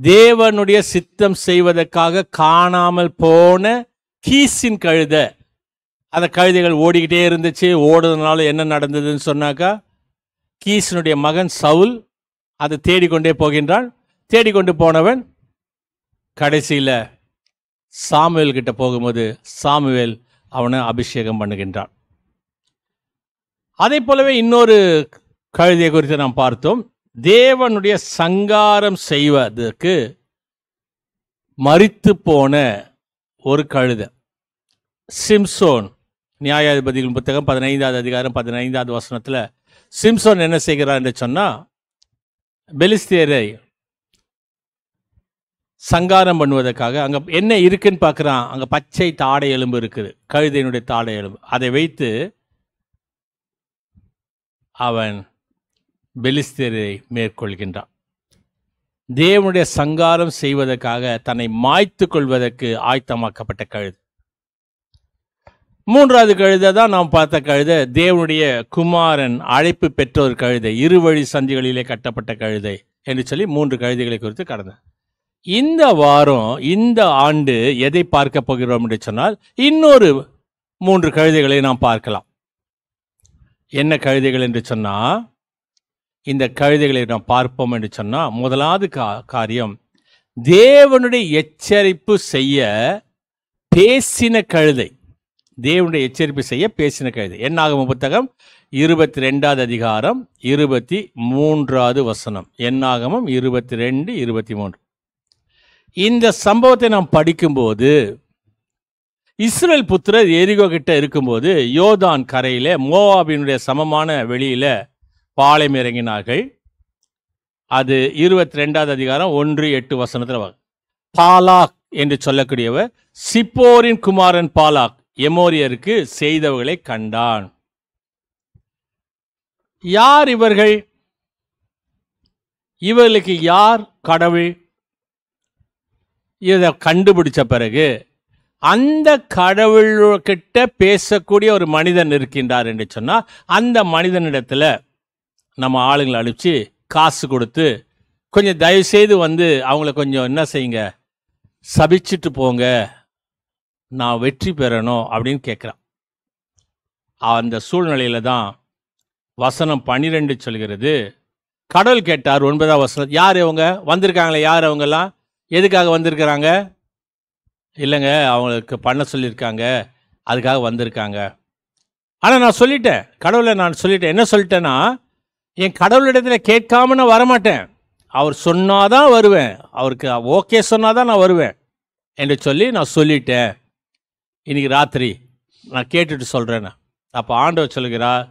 தேவனுடைய சித்தம் செய்வதற்காக காணாமல் போன கீசின் கழுதை. அந்த கழுதைகள் ஓடிக்கிட்டே இருந்துச்சு. ஓடுறதுனால என்ன நடந்ததுன்னு சொன்னாக்கா, கீசினுடைய மகன் சவுல் அதை தேடிக்கொண்டே போகின்றான். தேடிக்கொண்டு போனவன் கடைசியில் சாமுவேல் கிட்ட போகும்போது சாமுவேல் அவனை அபிஷேகம் பண்ணுகின்றான். அதே போலவே இன்னொரு கழுதையை குறித்து நாம் பார்த்தோம். தேவனுடைய சங்காரம் செய்வதற்கு மரித்து போன ஒரு கழுதை, சிம்சோன். நியாயாதிபதிகள் புத்தகம் 15வது அதிகாரம் 15வது வசனத்தில் சிம்சோன் என்ன செய்கிறார் என்று சொன்னால், பெலிஸ்தியரை சங்காரம் பண்ணுவதற்காக அங்கே என்ன இருக்குன்னு பார்க்குறான். அங்கே பச்சை தாடை எலும்பு இருக்குது, கழுதையினுடைய தாடை எலும்பு. அதை வைத்து அவன் பெலிஸ்தியரை மேற்கொள்கின்றான். தேவனுடைய சங்காரம் செய்வதற்காக தன்னை மாய்த்து கொள்வதற்கு ஆயத்தமாக்கப்பட்ட கழுதை. 3வது கழுதை தான் நாம் பார்த்த கழுதை, தேவனுடைய குமாரன் அழைப்பு பெற்ற ஒரு கழுதை, இருவழி சந்திகளிலே கட்டப்பட்ட கழுதை என்று சொல்லி 3 கழுதைகளை குறித்து கடந்தேன். இந்த வாரம், இந்த ஆண்டு எதை பார்க்க போகிறோம் என்று சொன்னால், இன்னொரு 3 கழுதைகளை நாம் பார்க்கலாம். என்ன கழுதைகள் என்று சொன்னால், இந்த கழுதைகளை நாம் பார்ப்போம் என்று சொன்னால், முதலாவது காரியம், தேவனுடைய எச்சரிப்பு செய்ய பேசின கழுதை. தேவனுடைய எச்சரிப்பு செய்ய பேசின கழுதை. என்னாகமம் புத்தகம் 22வது அதிகாரம் 23வது வசனம். என்னாகமம் 22, 23. இந்த சம்பவத்தை நாம் படிக்கும்போது, இஸ்ரேல் புத்திரர் எரிகோ கிட்ட இருக்கும்போது யோர்தான் கரையிலே மோவாபினுடைய சமமான வெளியில பாளையம் இறங்கினார்கள். அது 22வது அதிகாரம் 1-8 வசனத்தில். பாலாக் என்று சொல்லக்கூடியவர் சிப்போரின் குமாரன் பாலாக் எமோரியருக்கு செய்தவர்களை கண்டான். யார் இவர்கள்? இவர்களுக்கு யார் கடவுள்? இதை கண்டுபிடிச்ச பிறகு அந்த கடவுள்கிட்ட பேசக்கூடிய ஒரு மனிதன் இருக்கின்றார் என்று சொன்னால், அந்த மனிதனிடத்தில் நம்ம ஆளுங்களை அனுப்பிச்சு காசு கொடுத்து, கொஞ்சம் தயவுசெய்து வந்து அவங்கள கொஞ்சம் என்ன செய்யுங்க, சபிச்சுட்டு போங்க, நான் வெற்றி பெறணும் அப்படின்னு கேட்குறான். அந்த சூழ்நிலையில தான் வசனம் 12 சொல்கிறது, கடவுள் கேட்டார் 9வது வசனம், யார் இவங்க வந்திருக்காங்களே, யார் அவங்கெல்லாம், எதுக்காக வந்திருக்கிறாங்க? இல்லைங்க, அவங்களுக்கு பண்ண சொல்லியிருக்காங்க, அதுக்காக வந்திருக்காங்க. ஆனால் நான் சொல்லிட்டேன், கடவுளை நான் சொல்லிட்டேன். என்ன சொல்லிட்டேன்னா, என் கடவுளிடத்தில் கேட்காம நான் வரமாட்டேன், அவர் சொன்னாதான் வருவேன், அவருக்கு ஓகே சொன்னாதான் நான் வருவேன் என்று சொல்லி நான் சொல்லிட்டேன். இன்னைக்கு ராத்திரி நான் கேட்டுட்டு சொல்கிறேன். அப்போ ஆண்டவர் சொல்கிறார்,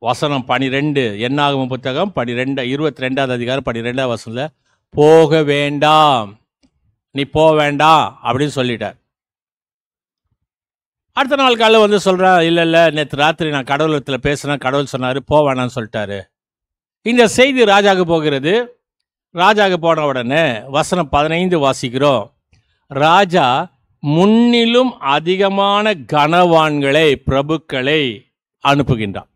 வசனம் 12, என்னாகமம் புத்தகம் 22, 22வது அதிகாரம் 12வது வசனத்தில், போக வேண்டாம், நீ போக வேண்டாம் அப்படின்னு சொல்லிட்டார். அடுத்த நாள் காலையில் வந்து சொல்கிறேன், இல்லை நேற்று ராத்திரி நான் கடவுளத்தில் பேசுகிறேன், கடவுள் சொன்னார் போக வேணான்னு சொல்லிட்டாரு. இந்த செய்தி ராஜாவுக்கு போகிறது. ராஜாவுக்கு போன உடனே வசனம் 15 வாசிக்கிறோம். ராஜா முன்னிலும் அதிகமான கனவான்களை, பிரபுக்களை அனுப்புகின்றான்.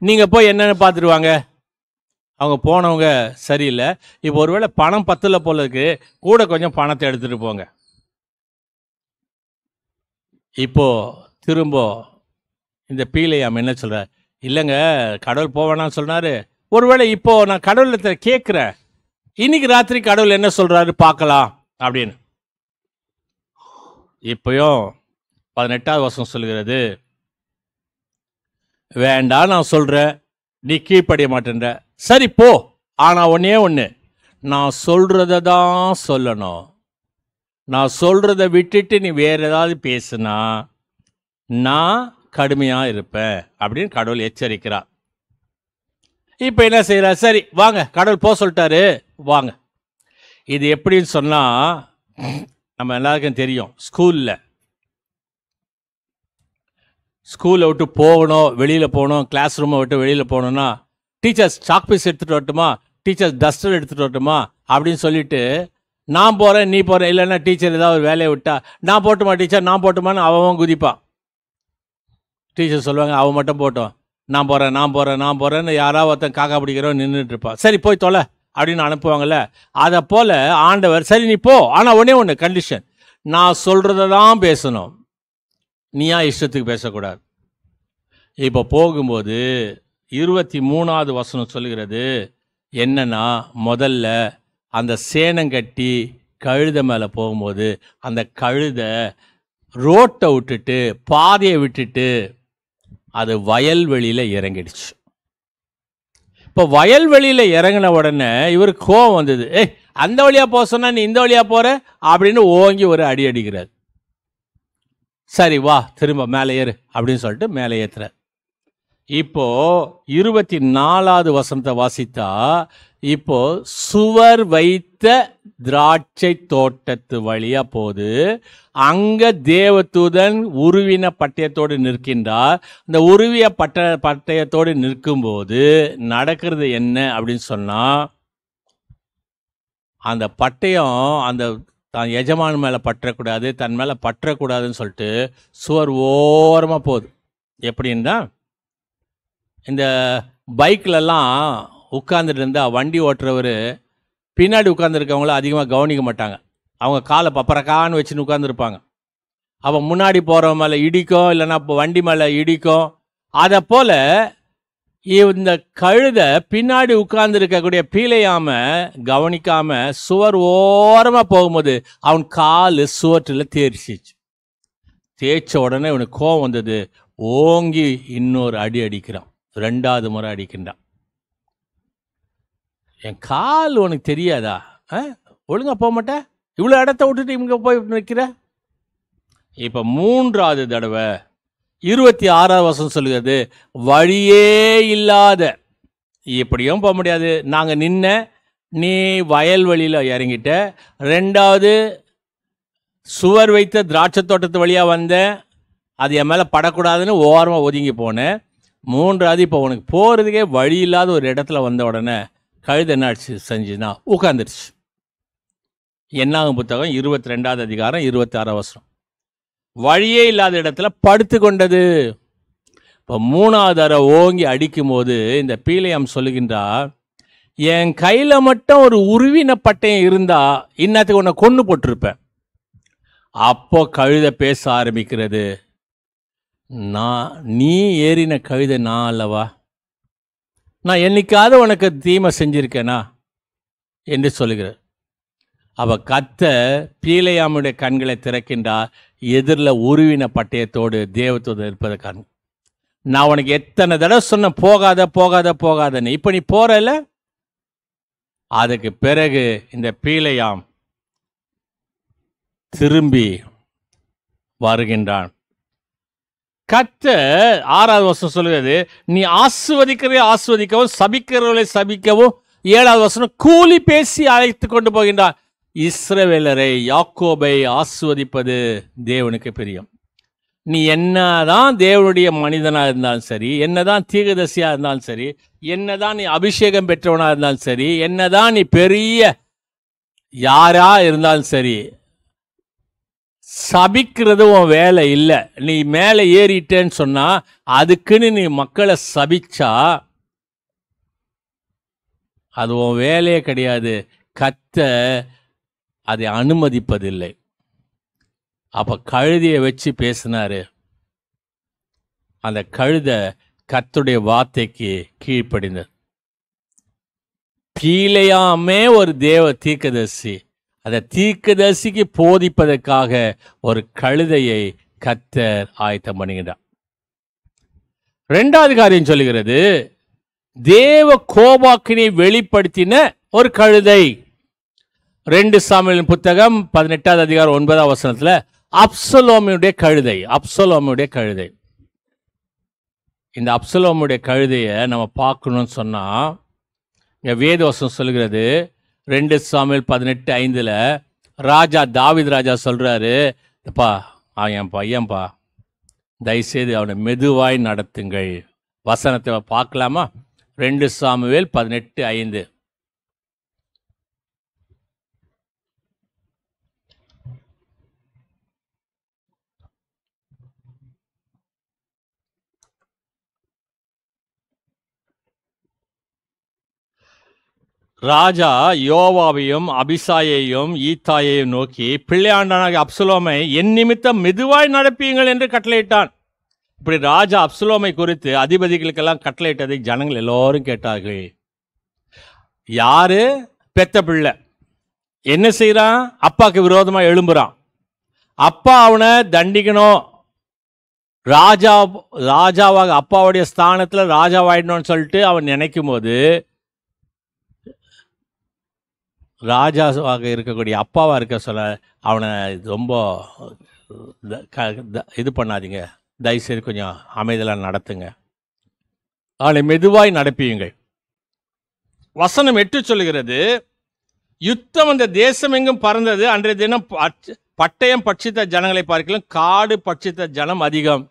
நீங்கள் போய் என்னென்னு பார்த்துருவாங்க. அவங்க போனவங்க சரியில்லை, இப்போ ஒருவேளை பணம் பத்தல போல இருக்கு, கூட கொஞ்சம் பணத்தை எடுத்துகிட்டு போங்க. இப்போ திரும்ப இந்த பீலையாம் என்ன சொல்கிறார், இல்லைங்க கடவுள் போவேணான்னு சொன்னார், ஒருவேளை இப்போ நான் கடவுளத்தை கேட்குறேன், இன்னைக்கு ராத்திரி கடவுள் என்ன சொல்கிறாரு பார்க்கலாம் அப்படின்னு. இப்போயும் 18வது வசனம் சொல்கிறது, வேண்டாம் நான் சொல்கிறேன், நீ கீழ்ப்படிய மாட்டேன்ற, சரி போ, ஆனால் ஒன்றே ஒன்று, நான் சொல்கிறத தான் சொல்லணும், நான் சொல்கிறத விட்டுட்டு நீ வேறு ஏதாவது பேசுனா நான் கடுமையாக இருப்பேன் அப்படின்னு கடவுள் எச்சரிக்கிறார். இப்போ என்ன செய்கிறார், சரி வாங்க கடவுள் போக சொல்லிட்டாரு வாங்க. இது எப்படின்னு சொன்னால் நம்ம எல்லாருக்கும் தெரியும், ஸ்கூலை விட்டு போகணும், வெளியில் போகணும், கிளாஸ் ரூமை விட்டு வெளியில் போகணுன்னா டீச்சர்ஸ் சாக் பீஸ் எடுத்துகிட்டு வரட்டுமா, டீச்சர்ஸ் டஸ்டர் எடுத்துகிட்டு வரட்டுமா அப்படின்னு சொல்லிட்டு நான் போகிறேன் நீ போகிறேன், இல்லைன்னா டீச்சர் ஏதாவது ஒரு வேலையை விட்டா நான் போட்டுமா டீச்சர் நான் போட்டுமான்னு அவன் குதிப்பான். டீச்சர் சொல்லுவாங்க அவன் மட்டும் போட்டோம், நான் போகிறேன்னு யாராவது ஒருத்தன் காக்கா பிடிக்கிறவன் நின்றுட்டு இருப்பான். சரி போய் தொலை அப்படின்னு அனுப்புவாங்கள்ல, அதை போல் ஆண்டவர் சரி நீ போ, ஆனால் ஒன்றே ஒன்று கண்டிஷன், நான் சொல்கிறத தான் பேசணும், நீயா இஷ்டத்துக்கு பேசக்கூடாது. இப்போ போகும்போது 23வது வசனம் சொல்லுகிறது என்னன்னா, முதல்ல அந்த சேனங்கட்டி கழுதை மேலே போகும்போது அந்த கழுதை ரோட்டை விட்டுட்டு பாதையை விட்டுட்டு அது வயல்வெளியில் இறங்கிடுச்சு. இப்போ வயல்வெளியில் இறங்கின உடனே இவருக்கு கோவம் வந்தது, அந்த வழியாக போக சொன்னா நீ இந்த வழியாக போகிற அப்படின்னு ஓங்கி ஒரு அடி அடிக்கிறார். சரி வா திரும்ப மேலே ஏறு அப்படின்னு சொல்லிட்டு மேலே ஏற்றுறார். இப்போ 24வது வசனத்தை வாசித்தா, இப்போ சுவர் வைத்த திராட்சை தோட்டத்து வழியா போது, அங்க தேவதூதன் உருவின பட்டயத்தோடு நிற்கின்றார். இந்த உருவிய பட்டயத்தோடு நிற்கும்போது நடக்கிறது என்ன அப்படின்னு சொன்னா, அந்த பட்டயம் அந்த தான் எஜமான் மேலே பற்றக்கூடாது, தன் மேலே பற்றக்கூடாதுன்னு சொல்லிட்டு சுவர் ஓரமாக போகுது. எப்படின்னா, இந்த பைக்கிலலாம் உட்காந்துட்டு இருந்தால் வண்டி ஓட்டுறவர் பின்னாடி உட்காந்துருக்கவங்கள அதிகமாக கவனிக்க மாட்டாங்க, அவங்க காலை பப்பரக்கான்னு வச்சுன்னு உட்காந்துருப்பாங்க. அவன் முன்னாடி போகிறவன் மேலே இடிக்கும், இல்லைன்னா வண்டி மேலே இடிக்கும். அதை போல் இந்த கழுதை பின்னாடி உட்கார்ந்துருக்கக்கூடிய பீலையாம கவனிக்காம சுவர் ஓரமாக போகும்போது அவன் கால் சுவற்றில் தேய்ச்சிச்சு. தேய்ச்ச உடனே இவனுக்கு கோவம் வந்தது, ஓங்கி இன்னொரு அடி அடிக்கிறான், 2வது முறை அடிக்கின்றான். என் கால் உனக்கு தெரியாதா, ஒழுங்கா போக மாட்டேன், இவ்வளோ இடத்த விட்டுட்டு இவங்க போய் நிற்கிற. இப்போ 3வது தடவை 26வது வசனம் சொல்லுகிறது, வழியே இல்லாத, இப்படியும் போக முடியாது, நாங்கள் நின்ன நீ வயல்வெளியில் இறங்கிட்ட. 2வது சுவர் வைத்த திராட்சை தோட்டத்து வழியாக வந்தேன், அது என் மேலே படக்கூடாதுன்னு ஓரமாக ஒதுங்கி போனேன். 3வது இப்போ உனக்கு போகிறதுக்கே வழி இல்லாத ஒரு இடத்துல வந்த உடனே கழுதை என்ன செஞ்சுன்னா உட்காந்துருச்சு. என்னாகும் புத்தகம் 22வது அதிகாரம் 26வது வசனம், வழியே இல்லாத இடத்துல படுத்து கொண்டது. இப்போ 3வது தடவை ஓங்கி அடிக்கும் போது இந்த பீலையாம் சொல்லுகின்றார், என் கையில் மட்டும் ஒரு உருவின பட்டயம் இருந்தா இன்னத்துக்கு உன்னை கொன்று போட்டிருப்பேன். அப்போ கழுதை பேச ஆரம்பிக்கிறது, நீ ஏறின கழுதை நான் அல்லவா, நான் என்னைக்காவது உனக்கு தீமை செஞ்சிருக்கேனா என்று சொல்லுகிறார். அவ கத்த பீலையாமுடைய கண்களை திறக்கின்றார், எதிரில் உருவின பட்டயத்தோடு தேவதூதன் இருப்பதை காண். நான் உனக்கு எத்தனை தடவை சொன்ன போகாத போகாத போகாதன்னு, இப்போ நீ போறல. அதுக்கு பிறகு இந்த பீலையாம் திரும்பி வருகின்றான். கர்த்தர் 6வது வசனம் சொல்லுகிறது, நீ ஆசிர்வதிக்கிறதை ஆசிர்வதிக்கவும் சபிக்கிறவர்களை சபிக்கவும் 7வது வசனம், கூலி பேசி அழைத்து கொண்டு போகின்றார். இஸ்ரவேலரை, யாக்கோபை ஆசீர்வதிப்பது தேவனுக்கு பிரியம். நீ என்னதான் தேவனுடைய மனிதனாக இருந்தாலும் சரி, என்னதான் தீர்க்கதரிசியாக இருந்தாலும் சரி, என்னதான் நீ அபிஷேகம் பெற்றவனாக இருந்தாலும் சரி, என்னதான் நீ பெரிய யாரா இருந்தாலும் சரி, சபிக்கிறது உன் வேலை இல்லை. நீ மேலே ஏறிட்டேன்னு சொன்னா அதுக்குன்னு நீ மக்களை சபிச்சா அது உன் வேலையே கிடையாது. கர்த்தர் அதை அனுமதிப்பதில்லை. அப்ப கழுதையை வச்சு பேசினாரு. அந்த கழுதை கர்த்தருடைய வார்த்தைக்கு கீழ்ப்படிந்தது. பீலையாமே ஒரு தேவ தீர்க்கதரிசி, அந்த தீர்க்கதரிசிக்கு போதிப்பதற்காக ஒரு கழுதையை கர்த்தர் ஆயத்தம் பண்ணுகிறார். 2வது காரியம் சொல்லுகிறது, தேவ கோபாக்கினை வெளிப்படுத்தின ஒரு கழுதை. 2 சாமுவேலின் புத்தகம் 18வது அதிகாரம் 9வது வசனத்துல அப்சலோமுடைய கழுதை. அப்சலோமுடைய கழுதை. இந்த அப்சலோமுடைய கழுதையை நம்ம பார்க்கணும்னு சொன்னா இங்க வேதவசனம் சொல்லுகிறது. 2 சாமுவேல் 18:5 ராஜா தாவீது ராஜா சொல்றாரு, அப்பா என் பையன்பா, தயவுசெய்து அவனை மெதுவாய் நடத்துங்கள். வசனத்தை பார்க்கலாமா? 2 சாமுவேல் 18:5. ராஜா யோவாவையும் அபிசாயையும் ஈத்தாயையும் நோக்கி, பிள்ளையாண்டானாகிய அப்சலோமை என் நிமித்தம் மெதுவாய் நடப்பீங்கள் என்று கட்டளையிட்டான். இப்படி ராஜா அப்சலோமை குறித்து அதிபதிகளுக்கெல்லாம் கட்டளையிட்டதை ஜனங்கள் எல்லோரும் கேட்டார்கள். யாரு? பெத்த பிள்ளை என்ன செய்யறான்? அப்பாவுக்கு விரோதமா எழும்புறான். அப்பா அவனை தண்டிக்கணும், ராஜாவாக அப்பாவுடைய ஸ்தானத்துல ராஜாவாயிடணும்னு சொல்லிட்டு அவன் நினைக்கும் போது, ராஜாவாக இருக்கக்கூடிய அப்பாவாக இருக்க சொல்ல அவனை ரொம்ப இது பண்ணாதீங்க, தயவுசெய்து கொஞ்சம் அமைதலாக நடத்துங்க, அவனை மெதுவாய் நடப்பியுங்கள். வசனம் 8 சொல்லுகிறது, யுத்தம் அந்த தேசம் எங்கும் பறந்தது. அன்றைய தினம் பட்டயம் பட்சித்த ஜனங்களை பார்க்கலாம், காடு பட்சித்த ஜனம் அதிகம்.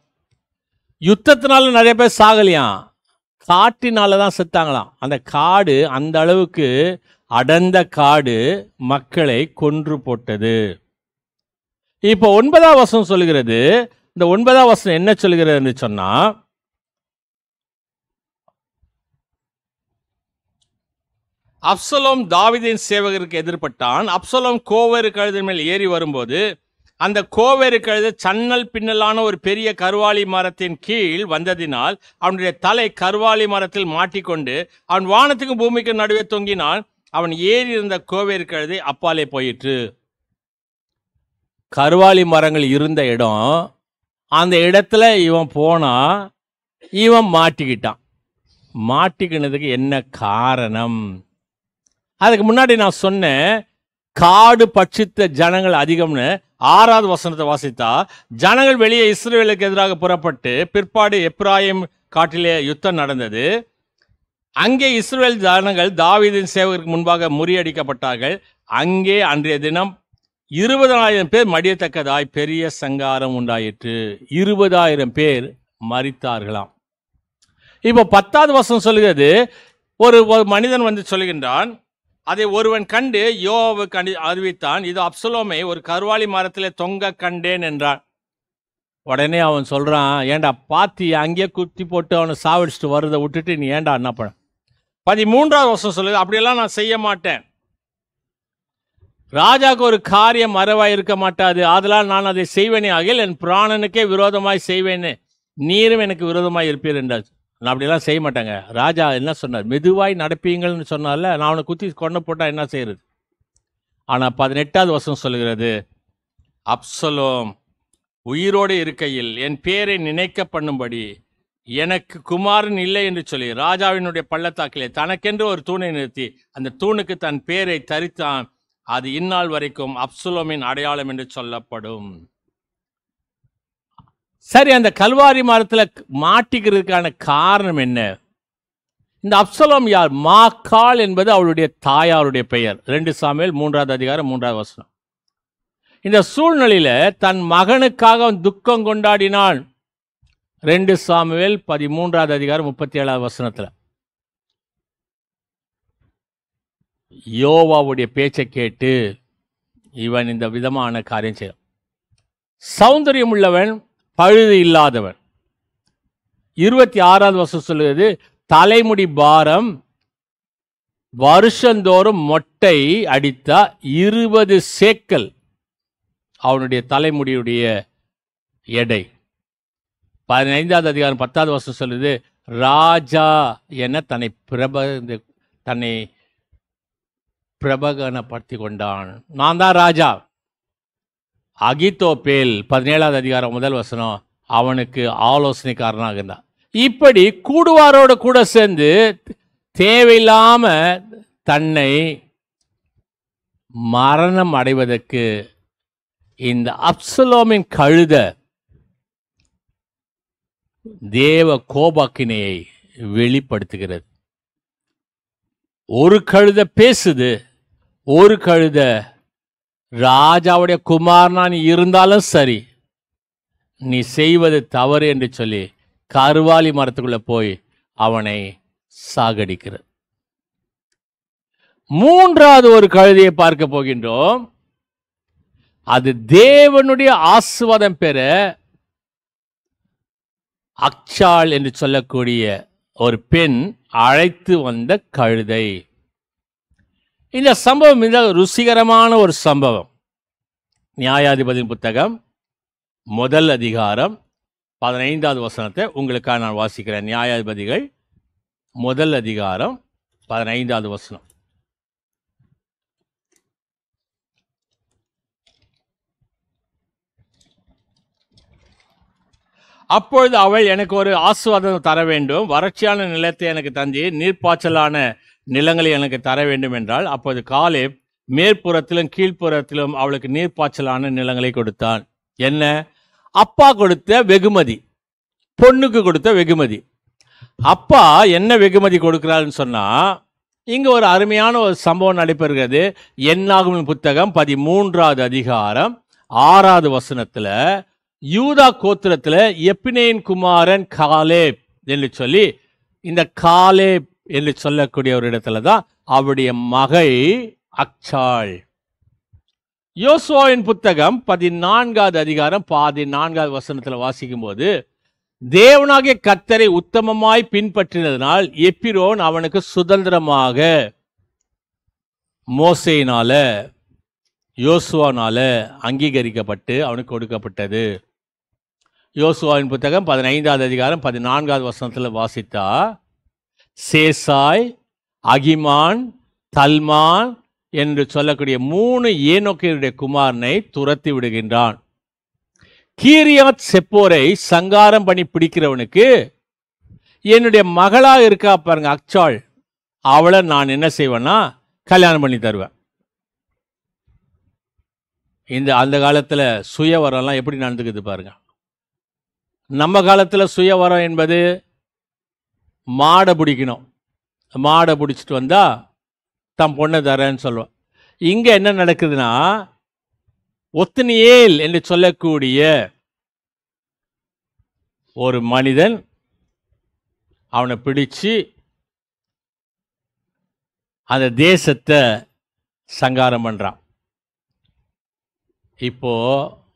யுத்தத்தினால நிறைய பேர் சாகலையாம், காட்டினால தான் செத்தாங்களாம். அந்த காடு அந்த அளவுக்கு அடர்ந்த காடு மக்களை கொன்று போட்டது. இப்போ 9வது வசனம் சொல்லுகிறது. இந்த 9வது வசனம் என்ன சொல்லுகிறது சொன்னா, அப்சலோம் தாவீதின் சேவகருக்கு எதிர்பட்டான். அப்சலோம் கோவேறு கழுதின் மேல் ஏறி வரும்போது அந்த கோவேறு கழுதை சன்னல் பின்னலான ஒரு பெரிய கருவாலி மரத்தின் கீழ் வந்ததினால் அவனுடைய தலை கருவாலி மரத்தில் மாட்டிக்கொண்டு அவன் வானத்துக்கும் பூமிக்கும் நடுவே தொங்கினான். அவன் ஏறி இருந்த கோவேறு கழுதை அப்பாலே போயிற்று. கருவாலி மரங்கள் இருந்த இடம், அந்த இடத்துல இவன் போனா இவன் மாட்டிக்கிட்டான். மாட்டிக்கினதுக்கு என்ன காரணம்? அதுக்கு முன்னாடி நான் சொன்னேன், காடு பட்சித்த ஜனங்கள் அதிகம்னு. 6வது வசனத்தை வாசித்தா, ஜனங்கள் வெளியே இஸ்ரவேலுக்கு எதிராக புறப்பட்டு பிற்பாடு எப்ராயிம் காட்டிலே யுத்தம் நடந்தது. அங்கே இஸ்ரவேல் ஜனங்கள் தாவீதின் சேவகருக்கு முன்பாக முறியடிக்கப்பட்டார்கள். அங்கே அன்றைய தினம் 20,000 பேர் மடியத்தக்கதாய் பெரிய சங்காரம் உண்டாயிற்று. 20,000 பேர் மரித்தார்களாம். இப்போ 10வது வசனம் சொல்லுகிறது, ஒரு மனிதன் வந்து சொல்லுகின்றான், அதை ஒருவன் கண்டு யோவாவுக்கு அறிவித்தான், இது அப்சலோமை ஒரு கருவாலி மரத்திலே தொங்க கண்டேன் என்றான். உடனே அவன் சொல்றான், ஏண்டா பாத்தி அங்கேயே குத்தி போட்டு அவனை சாவடிச்சுட்டு வர்றதை விட்டுட்டு நீ ஏண்டா என்ன பண்ண? 13வது வசனம் சொல்லுது, அப்படியெல்லாம் நான் செய்ய மாட்டேன், ராஜாவுக்கு ஒரு காரியம் மறைவாய் இருக்க மாட்டாது, அதனால் நான் அதை செய்வேனே ஆகில் என் பிராணனுக்கே விரோதமாய் செய்வேனே, நீரும் எனக்கு விரோதமாய் இருப்பீர் என்றார். நான் அப்படியெல்லாம் செய்ய மாட்டேங்க. ராஜா என்ன சொன்னார்? மெதுவாய் நடப்பீங்கள்னு சொன்னால, நான் அவனை குத்தி கொண்டு போட்டா என்ன செய்யறது? ஆனால் 18வது வசனம் சொல்லுகிறது, அப்சலோம் உயிரோடு இருக்கையில் என் பேரை நினைக்க பண்ணும்படி எனக்கு குமாரன் இல்லை என்று சொல்லி ராஜாவினுடைய பள்ளத்தாக்கிலே தனக்கென்று ஒரு தூணை நிறுத்தி அந்த தூணுக்கு தன் பேரை தரித்தான். அது இந்நாள் வரைக்கும் அப்சலோமின் அடையாளம் என்று சொல்லப்படும். சரி, அந்த கல்வாரி மரத்தில் மாட்டிக்கிறதுக்கான காரணம் என்ன? இந்த அப்சலோம் யார்? மாக்காள் என்பது அவளுடைய தாயாருடைய பெயர். 2 சாமுவேல் 3வது அதிகாரம் 3வது வசனம். இந்த சூழ்நிலையில தன் மகனுக்காக அவன் துக்கம் கொண்டாடினான். 2 சாமுவேல் 13வது அதிகாரம் 37வது வசனத்துல. யோவாவுடைய பேச்சை கேட்டு இவன் இந்த விதமான காரியம் செய்ய. சௌந்தரியம் உள்ளவன், பழுது இல்லாதவன். 26வது வசனம் சொல்லுகிறது, தலைமுடி பாரம், வருஷந்தோறும் மொட்டை அடித்தா 20 சேக்கல் அவனுடைய தலைமுடியுடைய எடை. 15வது அதிகாரம் 10வது வசனம் சொல்லுது, ராஜா என தன்னை பிரபகனப்படுத்தி கொண்டான். நான் தான் ராஜா. அகித்தோப்பேல் 17வது அதிகாரம் 1 வசனம், அவனுக்கு ஆலோசனைக்காரனாக இருந்தான். இப்படி கூடுவாரோட கூட சேர்ந்து தேவையில்லாம தன்னை மரணம் அடைவதற்கு இந்த அப்சலோமின் கழுத தேவ கோபாக்கினையை வெளிப்படுத்துகிறது. ஒரு கழுத பேசுது, ஒரு கழுத ராஜாவுடைய குமாரனா நீ இருந்தாலும் சரி, நீ செய்வது தவறு என்று சொல்லி கருவாலி மரத்துக்குள்ள போய் அவனை சாகடிக்கிறது. 3வது ஒரு கழுதையை பார்க்க போகின்றோம். அது தேவனுடைய ஆசீர்வாதம் பெற அக்சாள் என்று சொல்லக்கூடிய ஒரு பெண் அழைத்து வந்த கழுதை. இந்த சம்பவம் மிக ருசிகரமான ஒரு சம்பவம். நியாயாதிபதியின் புத்தகம் 1 அதிகாரம் 15வது வசனத்தை உங்களுக்காக நான் வாசிக்கிறேன். நியாயாதிபதிகள் 1 அதிகாரம் 15வது வசனம். அப்பொழுது அவள், எனக்கு ஒரு ஆசீர்வாதம் தர வேண்டும், வறட்சியான நிலத்தை எனக்கு தந்தி நீர்ப்பாய்ச்சலான நிலங்களை எனக்கு தர வேண்டும் என்றால், அப்போது காலேப் மேற்புறத்திலும் கீழ்ப்புறத்திலும் அவளுக்கு நீர்ப்பாய்ச்சலான நிலங்களை கொடுத்தான். என்ன? அப்பா கொடுத்த வெகுமதி, பொண்ணுக்கு கொடுத்த வெகுமதி. அப்பா என்ன வெகுமதி கொடுக்கிறாருன்னு சொன்னா, இங்க ஒரு அருமையான ஒரு சம்பவம் நடைபெறுகிறது. என்னாகும் புத்தகம் 13வது அதிகாரம் 6வது வசனத்துல, யூதா கோத்திரத்துல எப்பினேயின் குமாரன் காலேப் என்று சொல்லி, இந்த காலேப் என்று சொல்லக்கூடிய ஒரு இடத்துல தான் அவருடைய மகள் அக்சாள். யோசுவாவின் புத்தகம் 14வது அதிகாரம் 14வது வசனத்துல வாசிக்கும் போது, தேவனாகிய கர்த்தரை உத்தமமாய் பின்பற்றினதனால் எப்பிரோன் அவனுக்கு சுதந்திரமாக மோசேயினால யோசுவானால அங்கீகரிக்கப்பட்டு அவனுக்கு கொடுக்கப்பட்டது. யோசுவாவின் புத்தகம் 15வது அதிகாரம் 14வது வசனத்தில் வாசித்தா, சேசாய், அகிமான், தல்மான் என்று சொல்லக்கூடிய 3 ஏனோக்கியருடைய குமாரனை துரத்தி விடுகின்றான். கீரியாத் செப்போரை சங்காரம் பண்ணி பிடிக்கிறவனுக்கு என்னுடைய மகளா இருக்கா பாருங்க அக்சாள், அவளை நான் என்ன செய்வேன்னா கல்யாணம் பண்ணி தருவேன். அந்த காலத்தில் சுயவரம்லாம் எப்படி நடந்துக்குது பாருங்க. நம்ம காலத்தில் சுயவரம் என்பது மாடை பிடிக்கணும், மாடை பிடிச்சிட்டு வந்தா தம் பொண்ணை தரேன்னு சொல்லுவான். இங்க என்ன நடக்குதுன்னா, ஒத்னியேல் என்று சொல்லக்கூடிய ஒரு மனிதன் அவனை பிடிச்சு அந்த தேசத்தை சங்காரம் பண்றான். இப்போ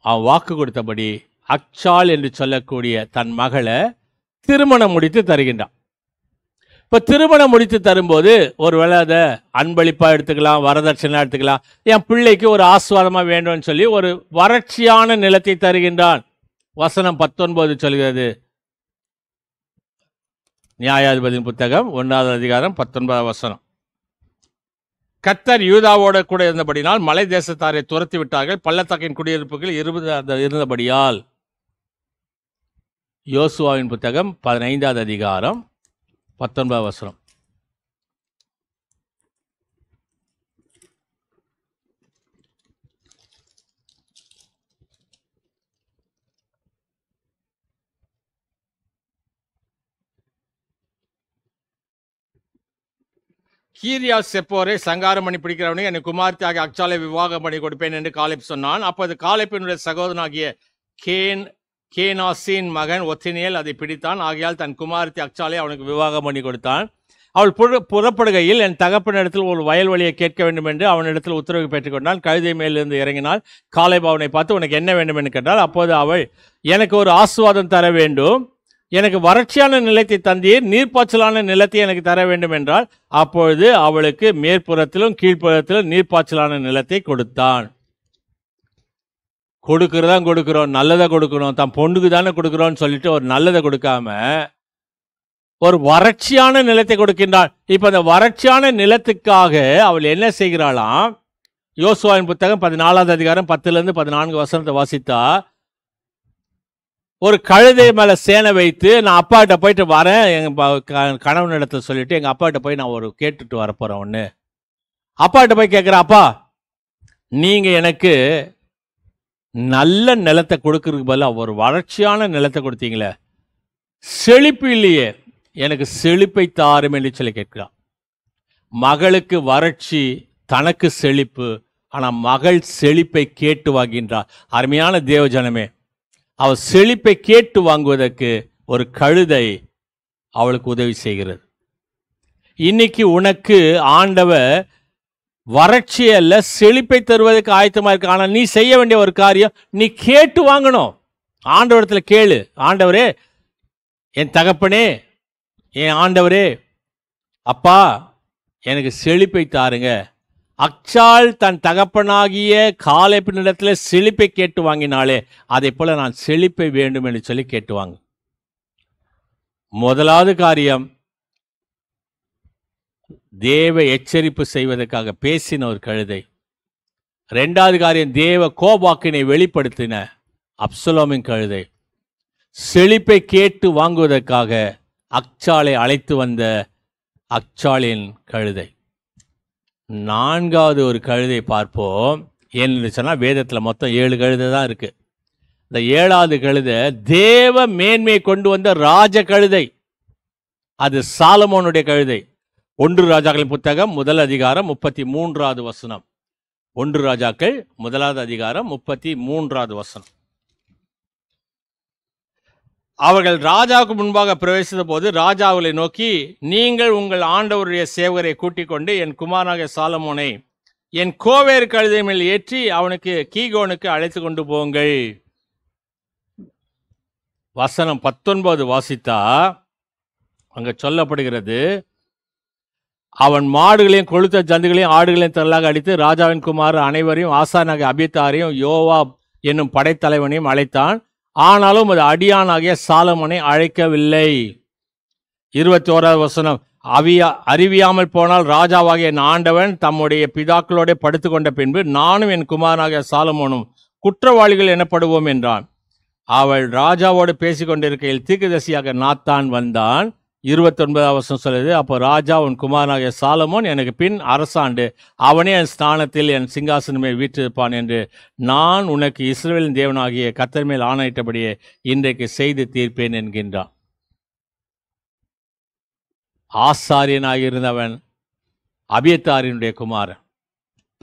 அவன் வாக்கு கொடுத்தபடி அக்சாள் என்று சொல்லக்கூடிய தன் மகளை திருமணம் முடித்து தருகின்றான். இப்போ திருமணம் முடித்து தரும்போது ஒருவேளை அதை அன்பளிப்பாக எடுத்துக்கலாம், வரதட்சணை எடுத்துக்கலாம், என் பிள்ளைக்கு ஒரு ஆசீர்வாதமாக வேண்டும்னு சொல்லி ஒரு வறட்சியான நிலத்தை தருகின்றான். வசனம் 19 சொல்கிறது. நியாயாதிபதியின் புத்தகம் 1வது அதிகாரம் 19வது வசனம். கர்த்தர் யூதாவோட கூட இருந்தபடினால் மலை தேசத்தாரை துரத்தி விட்டார்கள், பள்ளத்தாக்கின் குடியிருப்புகள் 20 இருந்தபடியால். யோசுவாவின் புத்தகம் 15வது அதிகாரம் 19வது வசனம். கீரியா செப்போரை சங்காரம் பண்ணி பிடிக்கிறவனுக்கு என் குமார்த்தியாக அக்சாலை விவாகம் பண்ணி கொடுப்பேன் என்று காலேப் சொன்னான். அப்போது காலேப்பினுடைய சகோதரனாகிய கேனாசின் மகன் ஒத்தினியல் அதை பிடித்தான். ஆகையால் தன் குமார்த்தி அக்சாலை அவனுக்கு விவாகம் பண்ணி கொடுத்தான். அவள் புறப்படுகையில் என் தகப்பனிடத்தில் ஒரு வயல்வெளியை கேட்க வேண்டும் என்று அவனிடத்தில் உத்தரவு பெற்றுக்கொண்டான். கழுதை மேலிருந்து இறங்கினால் காலேப் அவனை பார்த்து உனக்கு என்ன வேண்டும் என்று கேட்டால், அப்போது அவள் எனக்கு ஒரு ஆசீர்வாதம் தர வேண்டும், எனக்கு வறட்சியான நிலத்தை தந்தீர், நீர்ப்பாய்ச்சலான நிலத்தை எனக்கு தர வேண்டும் என்றால், அப்பொழுது அவளுக்கு மேற்புறத்திலும் கீழ்ப்புறத்திலும் நீர்ப்பாய்ச்சலான நிலத்தை கொடுத்தான். கொடுக்கிறதான் கொடுக்கிறோம், நல்லதை கொடுக்கணும், தான் பொண்ணுக்கு தானே கொடுக்குறோன்னு சொல்லிட்டு ஒரு நல்லதை கொடுக்காம ஒரு வறட்சியான நிலத்தை கொடுக்கின்றாள். இப்ப அந்த வறட்சியான நிலத்துக்காக அவள் என்ன செய்கிறாளாம்? யோசுவாவின் புத்தகம் 14வது அதிகாரம் 10-14 வசனத்தை வாசித்தா, ஒரு கழுதை மேல சேனை வைத்து நான் அப்பாட்ட போயிட்டு வரேன், எங்க கணவன் இடத்துல சொல்லிட்டு எங்க அப்பாட்ட போய் நான் ஒரு கேட்டுட்டு வரப்போறேன். ஒண்ணு அப்பாட்ட போய் கேட்கிற, அப்பா நீங்க எனக்கு நல்ல நிலத்தை கொடுக்கறதுக்கு பதிலாக ஒரு வறட்சியான நிலத்தை கொடுத்தீங்களே, செழிப்பு இல்லையே, எனக்கு செழிப்பை தாரும் என்று சொல்லி கேட்கிறான். மகளுக்கு வறட்சி, தனக்கு செழிப்பு. ஆனால் மகள் செழிப்பை கேட்டு வாங்கின்றார். அருமையான தேவஜனமே, அவள் செழிப்பை கேட்டு வாங்குவதற்கு ஒரு கழுதை அவளுக்கு உதவி செய்கிறது. இன்னைக்கு உனக்கு ஆண்டவர் வறட்சி அல்ல செழிப்பை தருவதற்கு ஆயத்தமா இருக்கு. ஆனால் நீ செய்ய வேண்டிய ஒரு காரியம், நீ கேட்டு வாங்கணும். ஆண்டவரத்துல கேளு, ஆண்டவரே, என் தகப்பனே, என் ஆண்டவரே, அப்பா எனக்கு செழிப்பை தாருங்க. அக்சால் தன் தகப்பனாகிய காலேப்பினிடத்தில் செழிப்பை கேட்டு வாங்கினாலே, அதை போல நான் செழிப்பை வேண்டும் என்று சொல்லி கேட்டுவாங்க. முதலாவது காரியம், தேவ எச்சரிப்பு செய்வதற்காக பேசின ஒரு கழுதை. இரண்டாவது காரியம், தேவ கோபாக்கினை வெளிப்படுத்தின அப்சலோமின் கழுதை. செழிப்பை கேட்டு வாங்குவதற்காக அக்சாலை அழைத்து வந்த அக்சாலின் கழுதை. நான்காவது ஒரு கழுதை பார்ப்போம். என்ன சொன்னால், வேதத்தில் மொத்தம் 7 கழுதை தான் இருக்கு. இந்த 7வது கழுதை தேவ மேன்மையை கொண்டு வந்த ராஜ கழுதை. அது சாலமோனுடைய கழுதை. 1 ராஜாக்களின் புத்தகம் 1 அதிகாரம் 33வது வசனம். 1 ராஜாக்கள் 1வது அதிகாரம் 33வது வசனம். அவர்கள் ராஜாவுக்கு முன்பாக பிரவேசித்த போது ராஜா அவர்களை நோக்கி, நீங்கள் உங்கள் ஆண்டவருடைய சேவகரை கூட்டிக் கொண்டு என் குமாரனாகிய சாலமோனை என் கோவேறு கழுதை மேல் ஏற்றி அவனுக்கு கீகோனுக்கு அழைத்து கொண்டு போங்கள். வசனம் 19 வாசித்தா அங்க சொல்லப்படுகிறது, அவன் மாடுகளையும் கொழுத்த ஜந்துகளையும் ஆடுகளையும் திரளாக அடித்து ராஜாவின் குமார் அனைவரையும் ஆசானாகிய அபியத்தாரையும் யோவாப் என்னும் படைத்தலைவனையும் அழைத்தான். ஆனாலும் அது அடியானாகிய சாலமோனை அழைக்கவில்லை. 21வது வசனம், அறிவியாமல் போனால் ராஜாவாகிய என் ஆண்டவன் தம்முடைய பிதாக்களோட படுத்துக்கொண்ட பின்பு நானும் என் குமாரனாகிய சாலமோனும் குற்றவாளிகள் எனப்படுவோம் என்றான். அவள் ராஜாவோடு பேசிக்கொண்டிருக்கையில் தீர்க்கதரிசியாக நாத்தான் வந்தான். 29வது வசனம் சொல்லுது, அப்போ ராஜா உன் குமாரனாகிய சாலமோன் எனக்கு பின் அரசாண்டு அவனே என் ஸ்தானத்தில் என் சிங்காசனமே வீற்றிருப்பான் என்று நான் உனக்கு இஸ்ரவேலின் தேவனாகிய கர்த்தர் மேல் ஆணையிட்டபடியே இன்றைக்கு செய்து தீர்ப்பேன் என்கின்றான். ஆசாரியனாயிருந்தவன் அபியத்தாரினுடைய குமாரன்,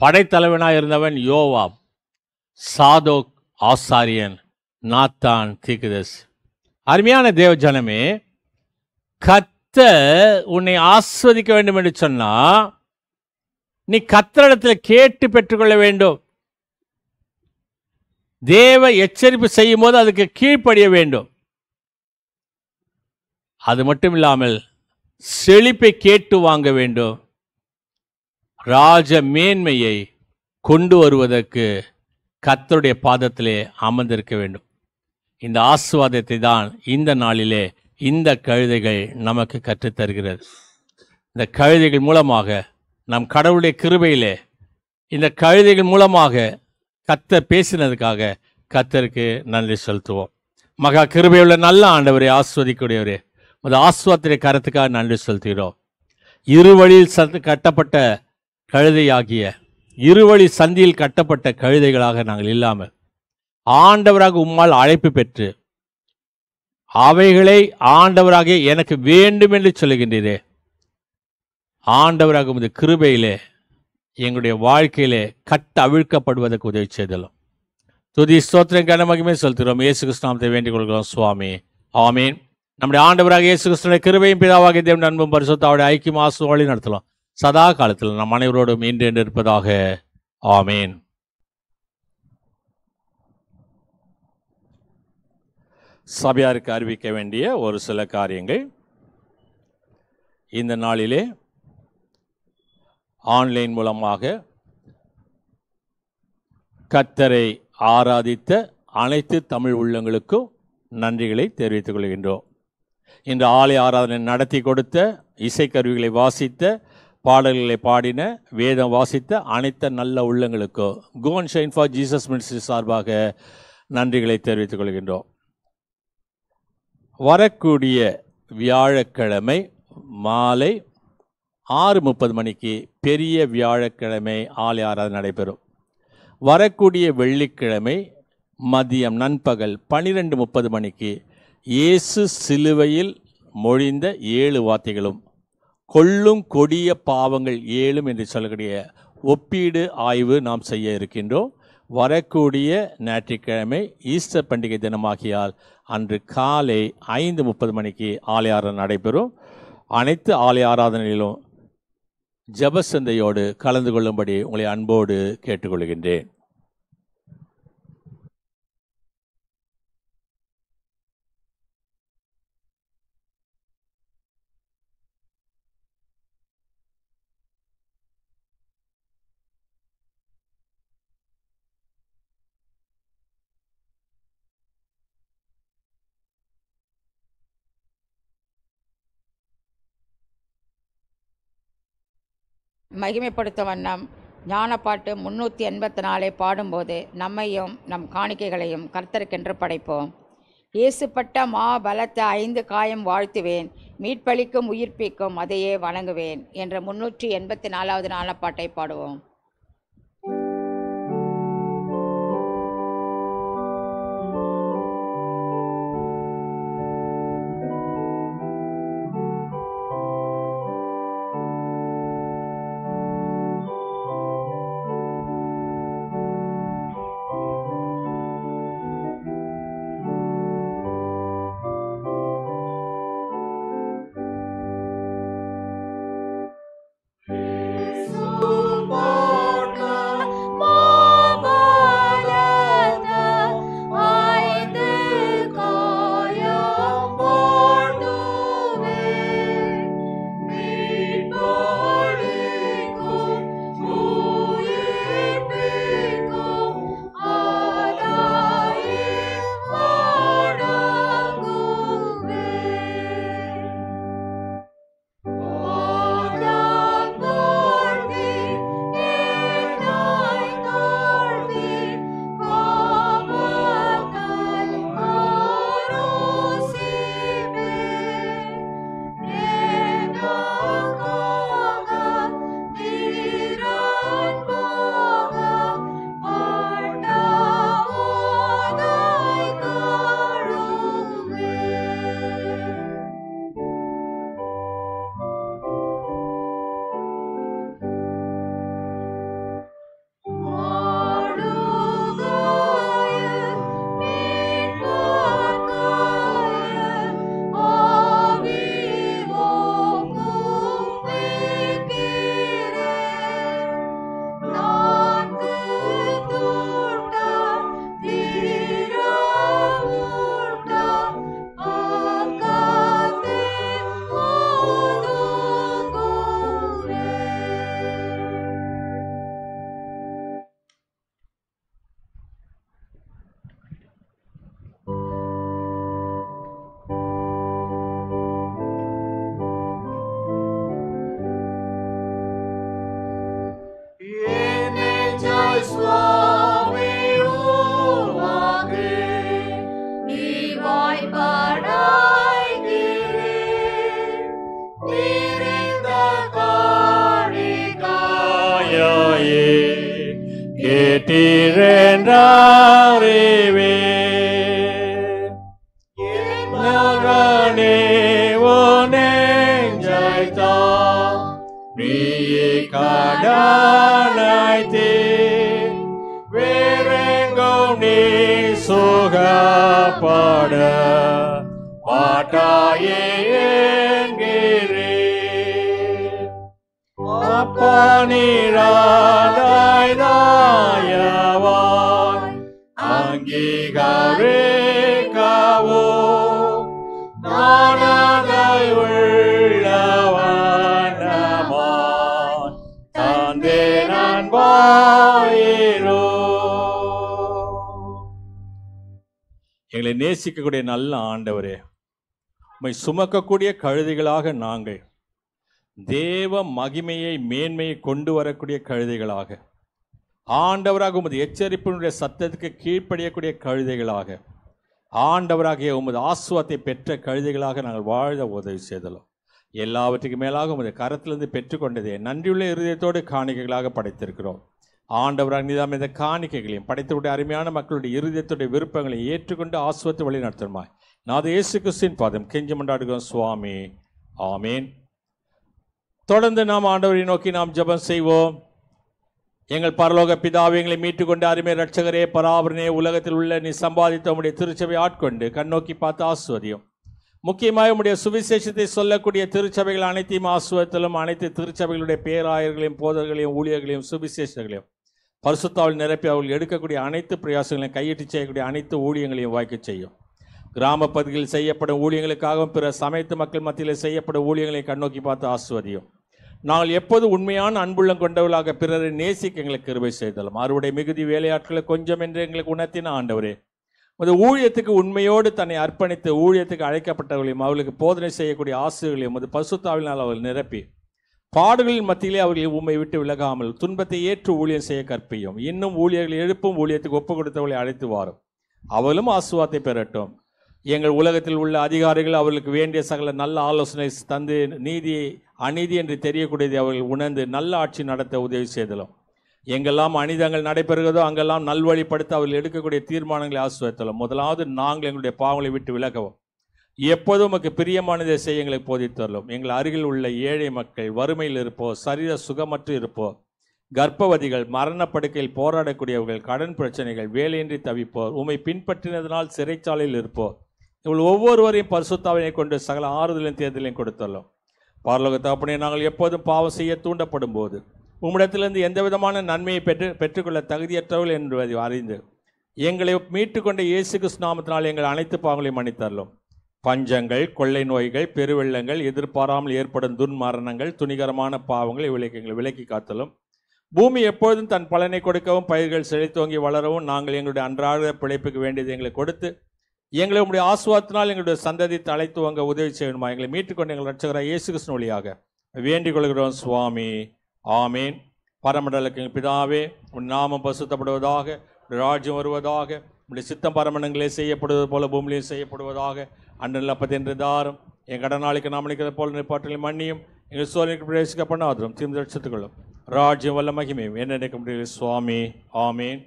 படைத்தலைவனாக இருந்தவன் யோவாப், சாதோக் ஆசாரியன், நாத்தான் தீர்க்கதரிசி. அருமையான தேவஜனமே, கர்த்தர் உன்னை ஆஸ்வதிக்க வேண்டும் என்று சொன்னா நீ கர்த்தரிடத்தில் கேட்டு பெற்றுக்கொள்ள வேண்டும். தேவ எச்சரிப்பு செய்யும் போது அதுக்கு கீழ்ப்படிய வேண்டும். அது மட்டும் இல்லாமல் செழிப்பை கேட்டு வாங்க வேண்டும். ராஜ மேன்மையை கொண்டு வருவதற்கு கர்த்தருடைய பாதத்திலே அமர்ந்திருக்க வேண்டும். இந்த ஆசீர்வாதத்தை தான் இந்த நாளிலே இந்த கழுதைகள் நமக்கு கற்றுத்தருகிறது. இந்த கழுதைகள் மூலமாக நம் கடவுளுடைய கிருபையிலே இந்த கழுதைகள் மூலமாக கர்த்தர் பேசினதுக்காக கர்த்தருக்கு நன்றி செலுத்துவோம். மகா கிருபையுள்ள நல்ல ஆண்டவரை, ஆஸ்வதிக்கூடியவரே, ஒரு ஆஸ்வாத்திரை கருத்துக்காக நன்றி செலுத்துகிறோம். இருவழியில் கட்டப்பட்ட கழுதையாகிய இருவழி சந்தியில் கட்டப்பட்ட கழுதைகளாக நாங்கள் இல்லாமல் ஆண்டவராக உம்மால் அழைப்பு பெற்று அவைகளை ஆண்டவராக எனக்கு வேண்டும் என்று சொல்லுகின்றீரே, ஆண்டவராக உமது கிருபையிலே எங்களுடைய வாழ்க்கையிலே கட்ட அவிழ்க்கப்படுவதற்கு உதவி செய்தலும் துதி ஸ்தோத்திரம் கன மகிமை செலுத்துகிறோம். இயேசு கிறிஸ்து நாமத்தை வேண்டிக் கொள்கிறோம் சுவாமி. ஆமீன். நம்முடைய ஆண்டவராக இயேசு கிறிஸ்துவின் கிருபையும் பிதாவாகிய தேவன் அன்பும் பரிசுத்தாவுடைய ஐக்கியம் ஆசீர்வாதம் வழி நடத்தலாம் சதா காலத்தில் நம் அனைவரோடும் இன்று இருப்பதாக. ஆமீன். சபையாருக்கு அறிவிக்க வேண்டிய ஒரு சில காரியங்கள். இந்த நாளிலே ஆன்லைன் மூலமாக கர்த்தரை ஆராதித்த அனைத்து தமிழ் உள்ளங்களுக்கும் நன்றிகளை தெரிவித்துக் கொள்கின்றோம். இன்று ஆலய ஆராதனை நடத்தி கொடுத்த, இசைக்கருவிகளை வாசித்த, பாடல்களை பாடின, வேதம் வாசித்த அனைத்து நல்ல உள்ளங்களுக்கும் go and shine for Jesus ministry சார்பாக நன்றிகளை தெரிவித்துக் கொள்கின்றோம். வரக்கூடிய வியாழக்கிழமை மாலை 6:30 மணிக்கு பெரிய வியாழக்கிழமை ஆலய ஆராதனை நடைபெறும். வரக்கூடிய வெள்ளிக்கிழமை மதியம் நண்பகல் 12:30 மணிக்கு இயேசு சிலுவையில் மொழிந்த 7 வார்த்தைகளும் கொள்ளும் கொடிய பாவங்கள் 7 என்று சொல்லக்கூடிய ஒப்பீடு ஆய்வு நாம் செய்ய இருக்கின்றோம். வரக்கூடிய ஞாயிற்றுக்கிழமை ஈஸ்டர் பண்டிகை தினமாகியால் அன்று காலை 5:30 மணிக்கு ஆலய ஆராதனை நடைபெறும். அனைத்து ஆலய ஆராதனையிலும் ஜெபசந்தையோடு கலந்து கொள்ளும்படி உங்களை அன்போடு கேட்டுக்கொள்கின்றேன். மகிமைப்படுத்தும் வண்ணம் ஞானப்பாட்டு 384 பாடும்போது நம்மையும் நம் காணிக்கைகளையும் கர்த்தருக்கென்று படைப்போம். இயேசுப்பட்ட மா பலத்த 5 காயம் வாழ்த்துவேன், மீட்பளிக்கும் உயிர்ப்பிக்கும் அதையே வணங்குவேன் என்ற 384வது ஞானப்பாட்டை பாடுவோம். அனைத்தே வேறெங்கும் நீ சுகப்பட மாட்டாயே என்கிறேன். அப்பா நீராதாய் தாயவாய் அங்கீகரிக்கவோ நானதை உள்ளவனமாய் தந்தே நண்பாயிரோ. எங்களை நேசிக்கக்கூடிய நல்ல ஆண்டவரே, உம்மை சுமக்கக்கூடிய கழுதைகளாக நாங்கள் தேவ மகிமையை மேன்மையை கொண்டு வரக்கூடிய கழுதைகளாக, ஆண்டவராக உமது எச்சரிப்பினுடைய சத்தத்துக்கு கீழ்ப்படியக்கூடிய கழுதைகளாக, ஆண்டவராகிய உமது ஆசுவாத்தை பெற்ற கழுதைகளாக நாங்கள் வாழ உதவி செய்தலும். எல்லாவற்றுக்கும் மேலாக உமது கரத்திலிருந்து பெற்றுக்கொண்டதே நன்றியுள்ள இருதயத்தோடு காணிக்கைகளாக படைத்திருக்கிறோம். ஆண்டவராக நீதாம் இந்த காணிக்கைகளையும் படைத்தவுடைய அருமையான மக்களுடைய இருதயத்துடைய விருப்பங்களை ஏற்றுக்கொண்டு ஆசுவத்தை வழி நடத்துமாய் நான் இயேசு கிறிஸ்துவின் பாதம் கெஞ்சி மன்றாடுகிறோம் சுவாமி. ஆமேன். தொடர்ந்து நாம் ஆண்டவரை நோக்கி நாம் ஜெபம் செய்வோம். எங்கள் பரலோக பிதாவை, எங்களை மீட்டுக்கொண்டு அருமை ரட்சகரே பராபரனே, உலகத்தில் உள்ள நீ சம்பாதித்த உம்முடைய திருச்சபை ஆட்கொண்டு கண்ணோக்கி பார்த்து ஆசுவதியும். முக்கியமாக உம்முடைய சுவிசேஷத்தை சொல்லக்கூடிய திருச்சபைகள் அனைத்தையும் ஆசுவத்திலும் அனைத்து திருச்சபைகளுடைய பேராயர்களையும் போதர்களையும் ஊழியர்களையும் சுவிசேஷங்களையும் பரிசுத்தாவில் நிரப்பி அவர்கள் எடுக்கக்கூடிய அனைத்து பிரயாசங்களையும் கையிட்டு செய்யக்கூடிய அனைத்து ஊழியங்களையும் வாய்க்க செய்யும். கிராம பகுதிகளில் செய்யப்படும் ஊழியங்களுக்காகவும் பிற சமயத்து மக்கள் மத்தியில் செய்யப்படும் ஊழியங்களை கண்ணோக்கி பார்த்து ஆசுவதியும். நாங்கள் எப்போது உண்மையான அன்புள்ளம் கொண்டவர்களாக பிறரை நேசிக்க எங்களுக்கு கிருபை செய்தலும். அவருடைய மிகுதி வேலையாட்களை கொஞ்சம் என்று எங்களுக்கு உணர்த்தின ஆண்டவரே, அந்த ஊழியத்துக்கு உண்மையோடு தன்னை அர்ப்பணித்து ஊழியத்துக்கு அழைக்கப்பட்டவர்களையும் அவர்களுக்கு போதனை செய்யக்கூடிய ஆசிரியர்களையும் அது பரிசுத்தாவினால் அவர்கள் நிரப்பி பாடுகளின் மத்தியிலே அவர்கள் உண்மை விட்டு விலகாமல் துன்பத்தை ஏற்று ஊழியம் செய்ய கற்பியும். இன்னும் ஊழியர்களை எழுப்பும் ஊழியத்துக்கு ஒப்பு கொடுத்தவர்களை அழைத்து வாரும். அவளும் ஆசுவாத்தை பெறட்டும். எங்கள் உலகத்தில் உள்ள அதிகாரிகள் அவர்களுக்கு வேண்டிய சகல நல்ல ஆலோசனை தந்து நீதி அநீதி என்று தெரியக்கூடியதை அவர்கள் உணர்ந்து நல்ல ஆட்சி நடத்த உதவி செய்தலும். எங்கெல்லாம் அநீதங்கள் நடைபெறுகிறதோ அங்கெல்லாம் நல்வழிப்படுத்த அவர்கள் எடுக்கக்கூடிய தீர்மானங்களை ஆசுவத்தலும். முதலாவது நாங்கள் எங்களுடைய பாவங்களை விட்டு விலகவும் எப்போதும் உமக்கு பிரியமானதை செய்ய எங்களை போதித்தரலும். எங்கள் அருகில் உள்ள ஏழை மக்கள், வறுமையில் இருப்போர், சரீர சுகமற்று இருப்போர், கர்ப்பவதிகள், மரணப்படுக்கையில் போராடக்கூடியவர்கள், கடன் பிரச்சனைகள், வேலையின்றி தவிப்போர், உம்மை பின்பற்றினதனால் சிறைச்சாலையில் இருப்போர், இவள் ஒவ்வொருவரையும் பரிசுத்தாவினை கொண்டு சகல ஆறுதலையும் தேர்தலையும் கொடுத்தரலும். பரலோக தகப்பனே, நாங்கள் எப்போதும் பாவம் செய்ய தூண்டப்படும் போது உம்மிடத்திலிருந்து எந்த விதமான நன்மையை பெற்றுக்கொள்ள தகுதியற்றவர்கள் என்பதை அறிந்து எங்களை மீட்டுக்கொண்ட இயேசு கிறிஸ்து நாமத்தினால் எங்கள் அனைத்து பாவங்களையும் மன்னித்தரலும். பஞ்சங்கள், கொள்ளை நோய்கள், பெருவெள்ளங்கள், எதிர்பாராமல் ஏற்படும் துன்மரணங்கள், துணிகரமான பாவங்கள் இவளுக்கு எங்களை விலக்கி காத்தலும். பூமி எப்பொழுதும் தன் பலனை கொடுக்கவும் பயிர்கள் செழித்தோங்கி வளரவும் நாங்கள் எங்களுடைய அன்றாட பிழைப்புக்கு வேண்டியது எங்களை கொடுத்து எங்களை உங்களுடைய ஆசுவாத்தினால் எங்களுடைய சந்ததி தலைத்துவங்க உதவி செய்யணுமா. எங்களை மீட்டுக்கொண்டு எங்கள் ரட்சகராக இயேசு கிறிஸ்து வழியாக வேண்டிக் கொள்கிறோம் சுவாமி. ஆமேன். பரமண்டலக்கு பிதாவே, உன் நாமம் பரிசுத்தப்படுவதாக, ராஜ்யம் வருவதாக, உடைய சித்தம் பரமண்டங்களே செய்யப்படுவது போல பூமியிலையும் செய்யப்படுவதாக. அன்றில் அப்பத்தென்று தாரும் என் கடனாளிக்கு நாம் நிற்கிறது போல நிற்பாற்றலை மன்னியும். எங்கள் சோழனுக்கு பிரவேசிக்க பண்ணாதரும் தீர்ந்து ரட்சித்துக்கொள்ளும். ராஜ்யம் வல்ல மகிமையும் என்ன நினைக்க முடியல சுவாமி. ஆமேன்.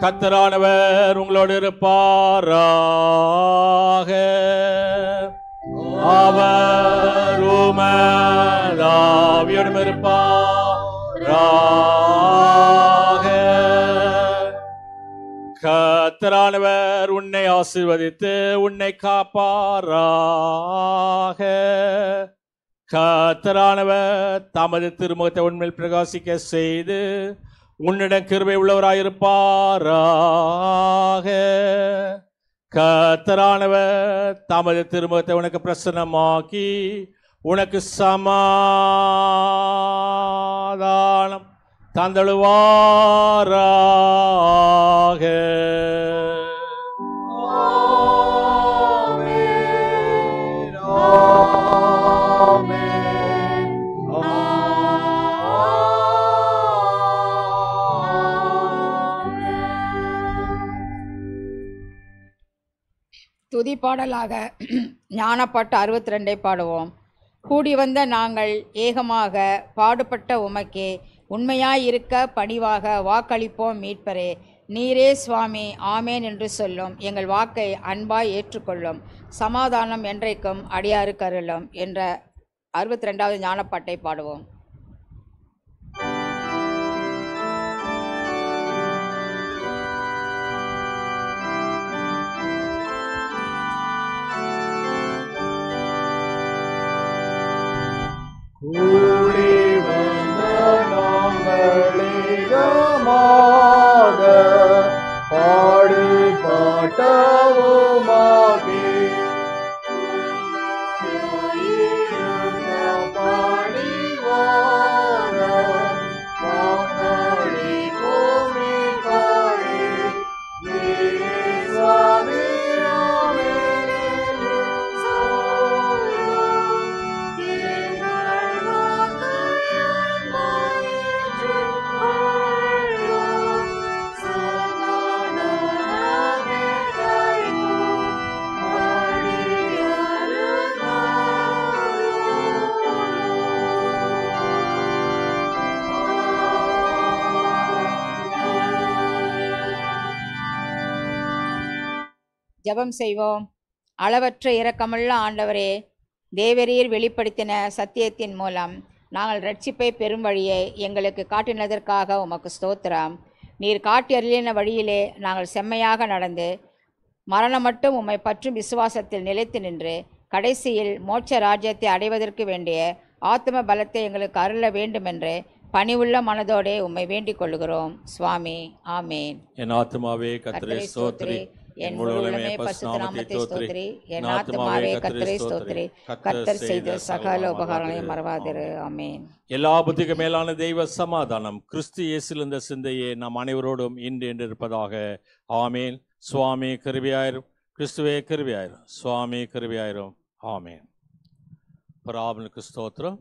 கர்த்தரானவர் உங்களோடு இருப்பாராக. அவர் உமதாவியோடும் இருப்பாராக. கர்த்தரானவர் உன்னை ஆசீர்வதித்து உன்னை காப்பாராக. கர்த்தரானவர் தமது திருமுகத்தை உன்மேல் பிரகாசிக்க செய்து உன்னிடம் கிருபை உள்ளவராயிருப்பாராக. கர்த்தரானவர் தமது திருமுகத்தை உனக்கு பிரசன்னமாக்கி உனக்கு சமாதானம் தந்தழுவாராக. துதி பாடலாக ஞானப்பாட்டு 62 பாடுவோம். கூடி வந்த நாங்கள் ஏகமாக பாடுபட்ட உமக்கே உண்மையாயிருக்க பணிவாக வாக்களிப்போம் மீட்பரே. நீரே சுவாமி ஆமேன் என்று சொல்லும். எங்கள் வாக்கை அன்பாய் ஏற்றுக்கொள்ளும். சமாதானம் என்றைக்கும் அடியாருக்கு அருளும் என்ற 62வது ஞானப்பாட்டை பாடுவோம். கூடி வந்த நாங்களிகமாக பாடி பாட்டவுமாகி ஜெபம் செய்வோம். அளவற்ற இரக்கமுள்ள ஆண்டவரே, தேவரீர் வெளிப்படுத்தின சத்தியத்தின் மூலம் நாங்கள் ரட்சிப்பை பெறும் வழியை எங்களுக்கு காட்டினதற்காக உமக்கு ஸ்தோத்திரம். நீர் காட்டி அருளின வழியிலே நாங்கள் செம்மையாக நடந்து மரணம் மட்டும் உம்மை பற்றும் விசுவாசத்தில் நிலைத்து நின்று கடைசியில் மோட்ச ராஜ்யத்தை அடைவதற்கு வேண்டிய ஆத்ம பலத்தை எங்களுக்கு அருள வேண்டுமென்று பணிவுள்ள மனதோடே உம்மை வேண்டிக் கொள்கிறோம் சுவாமி. ஆமேன். என் ஆத்துமாவே கர்த்தரை ஸ்தோத்திரி, என் முழு உள்ளமே பரிசுத்த நாமத்தை ஸ்தோத்திரி. என் ஆத்துமாவே கர்த்தரை ஸ்தோத்திரி. கர்த்தர் செய்த சகல உபகாரங்களையும் மறவாதிரு. ஆமேன். எல்லா புத்திக்கு மேலான தெய்வ சமாதானம் கிறிஸ்து இயேசுவில் இந்த சிந்தையே நாம் அனைவரோடும் இன்று என்று இருப்பதாக. ஆமேன். சுவாமி கிருபையாயிரும். கிறிஸ்துவே கிருபையாயிரும். சுவாமி கிருபையாயிரும். ஆமேன். பராபனுக்கு ஸ்தோத்திரம்.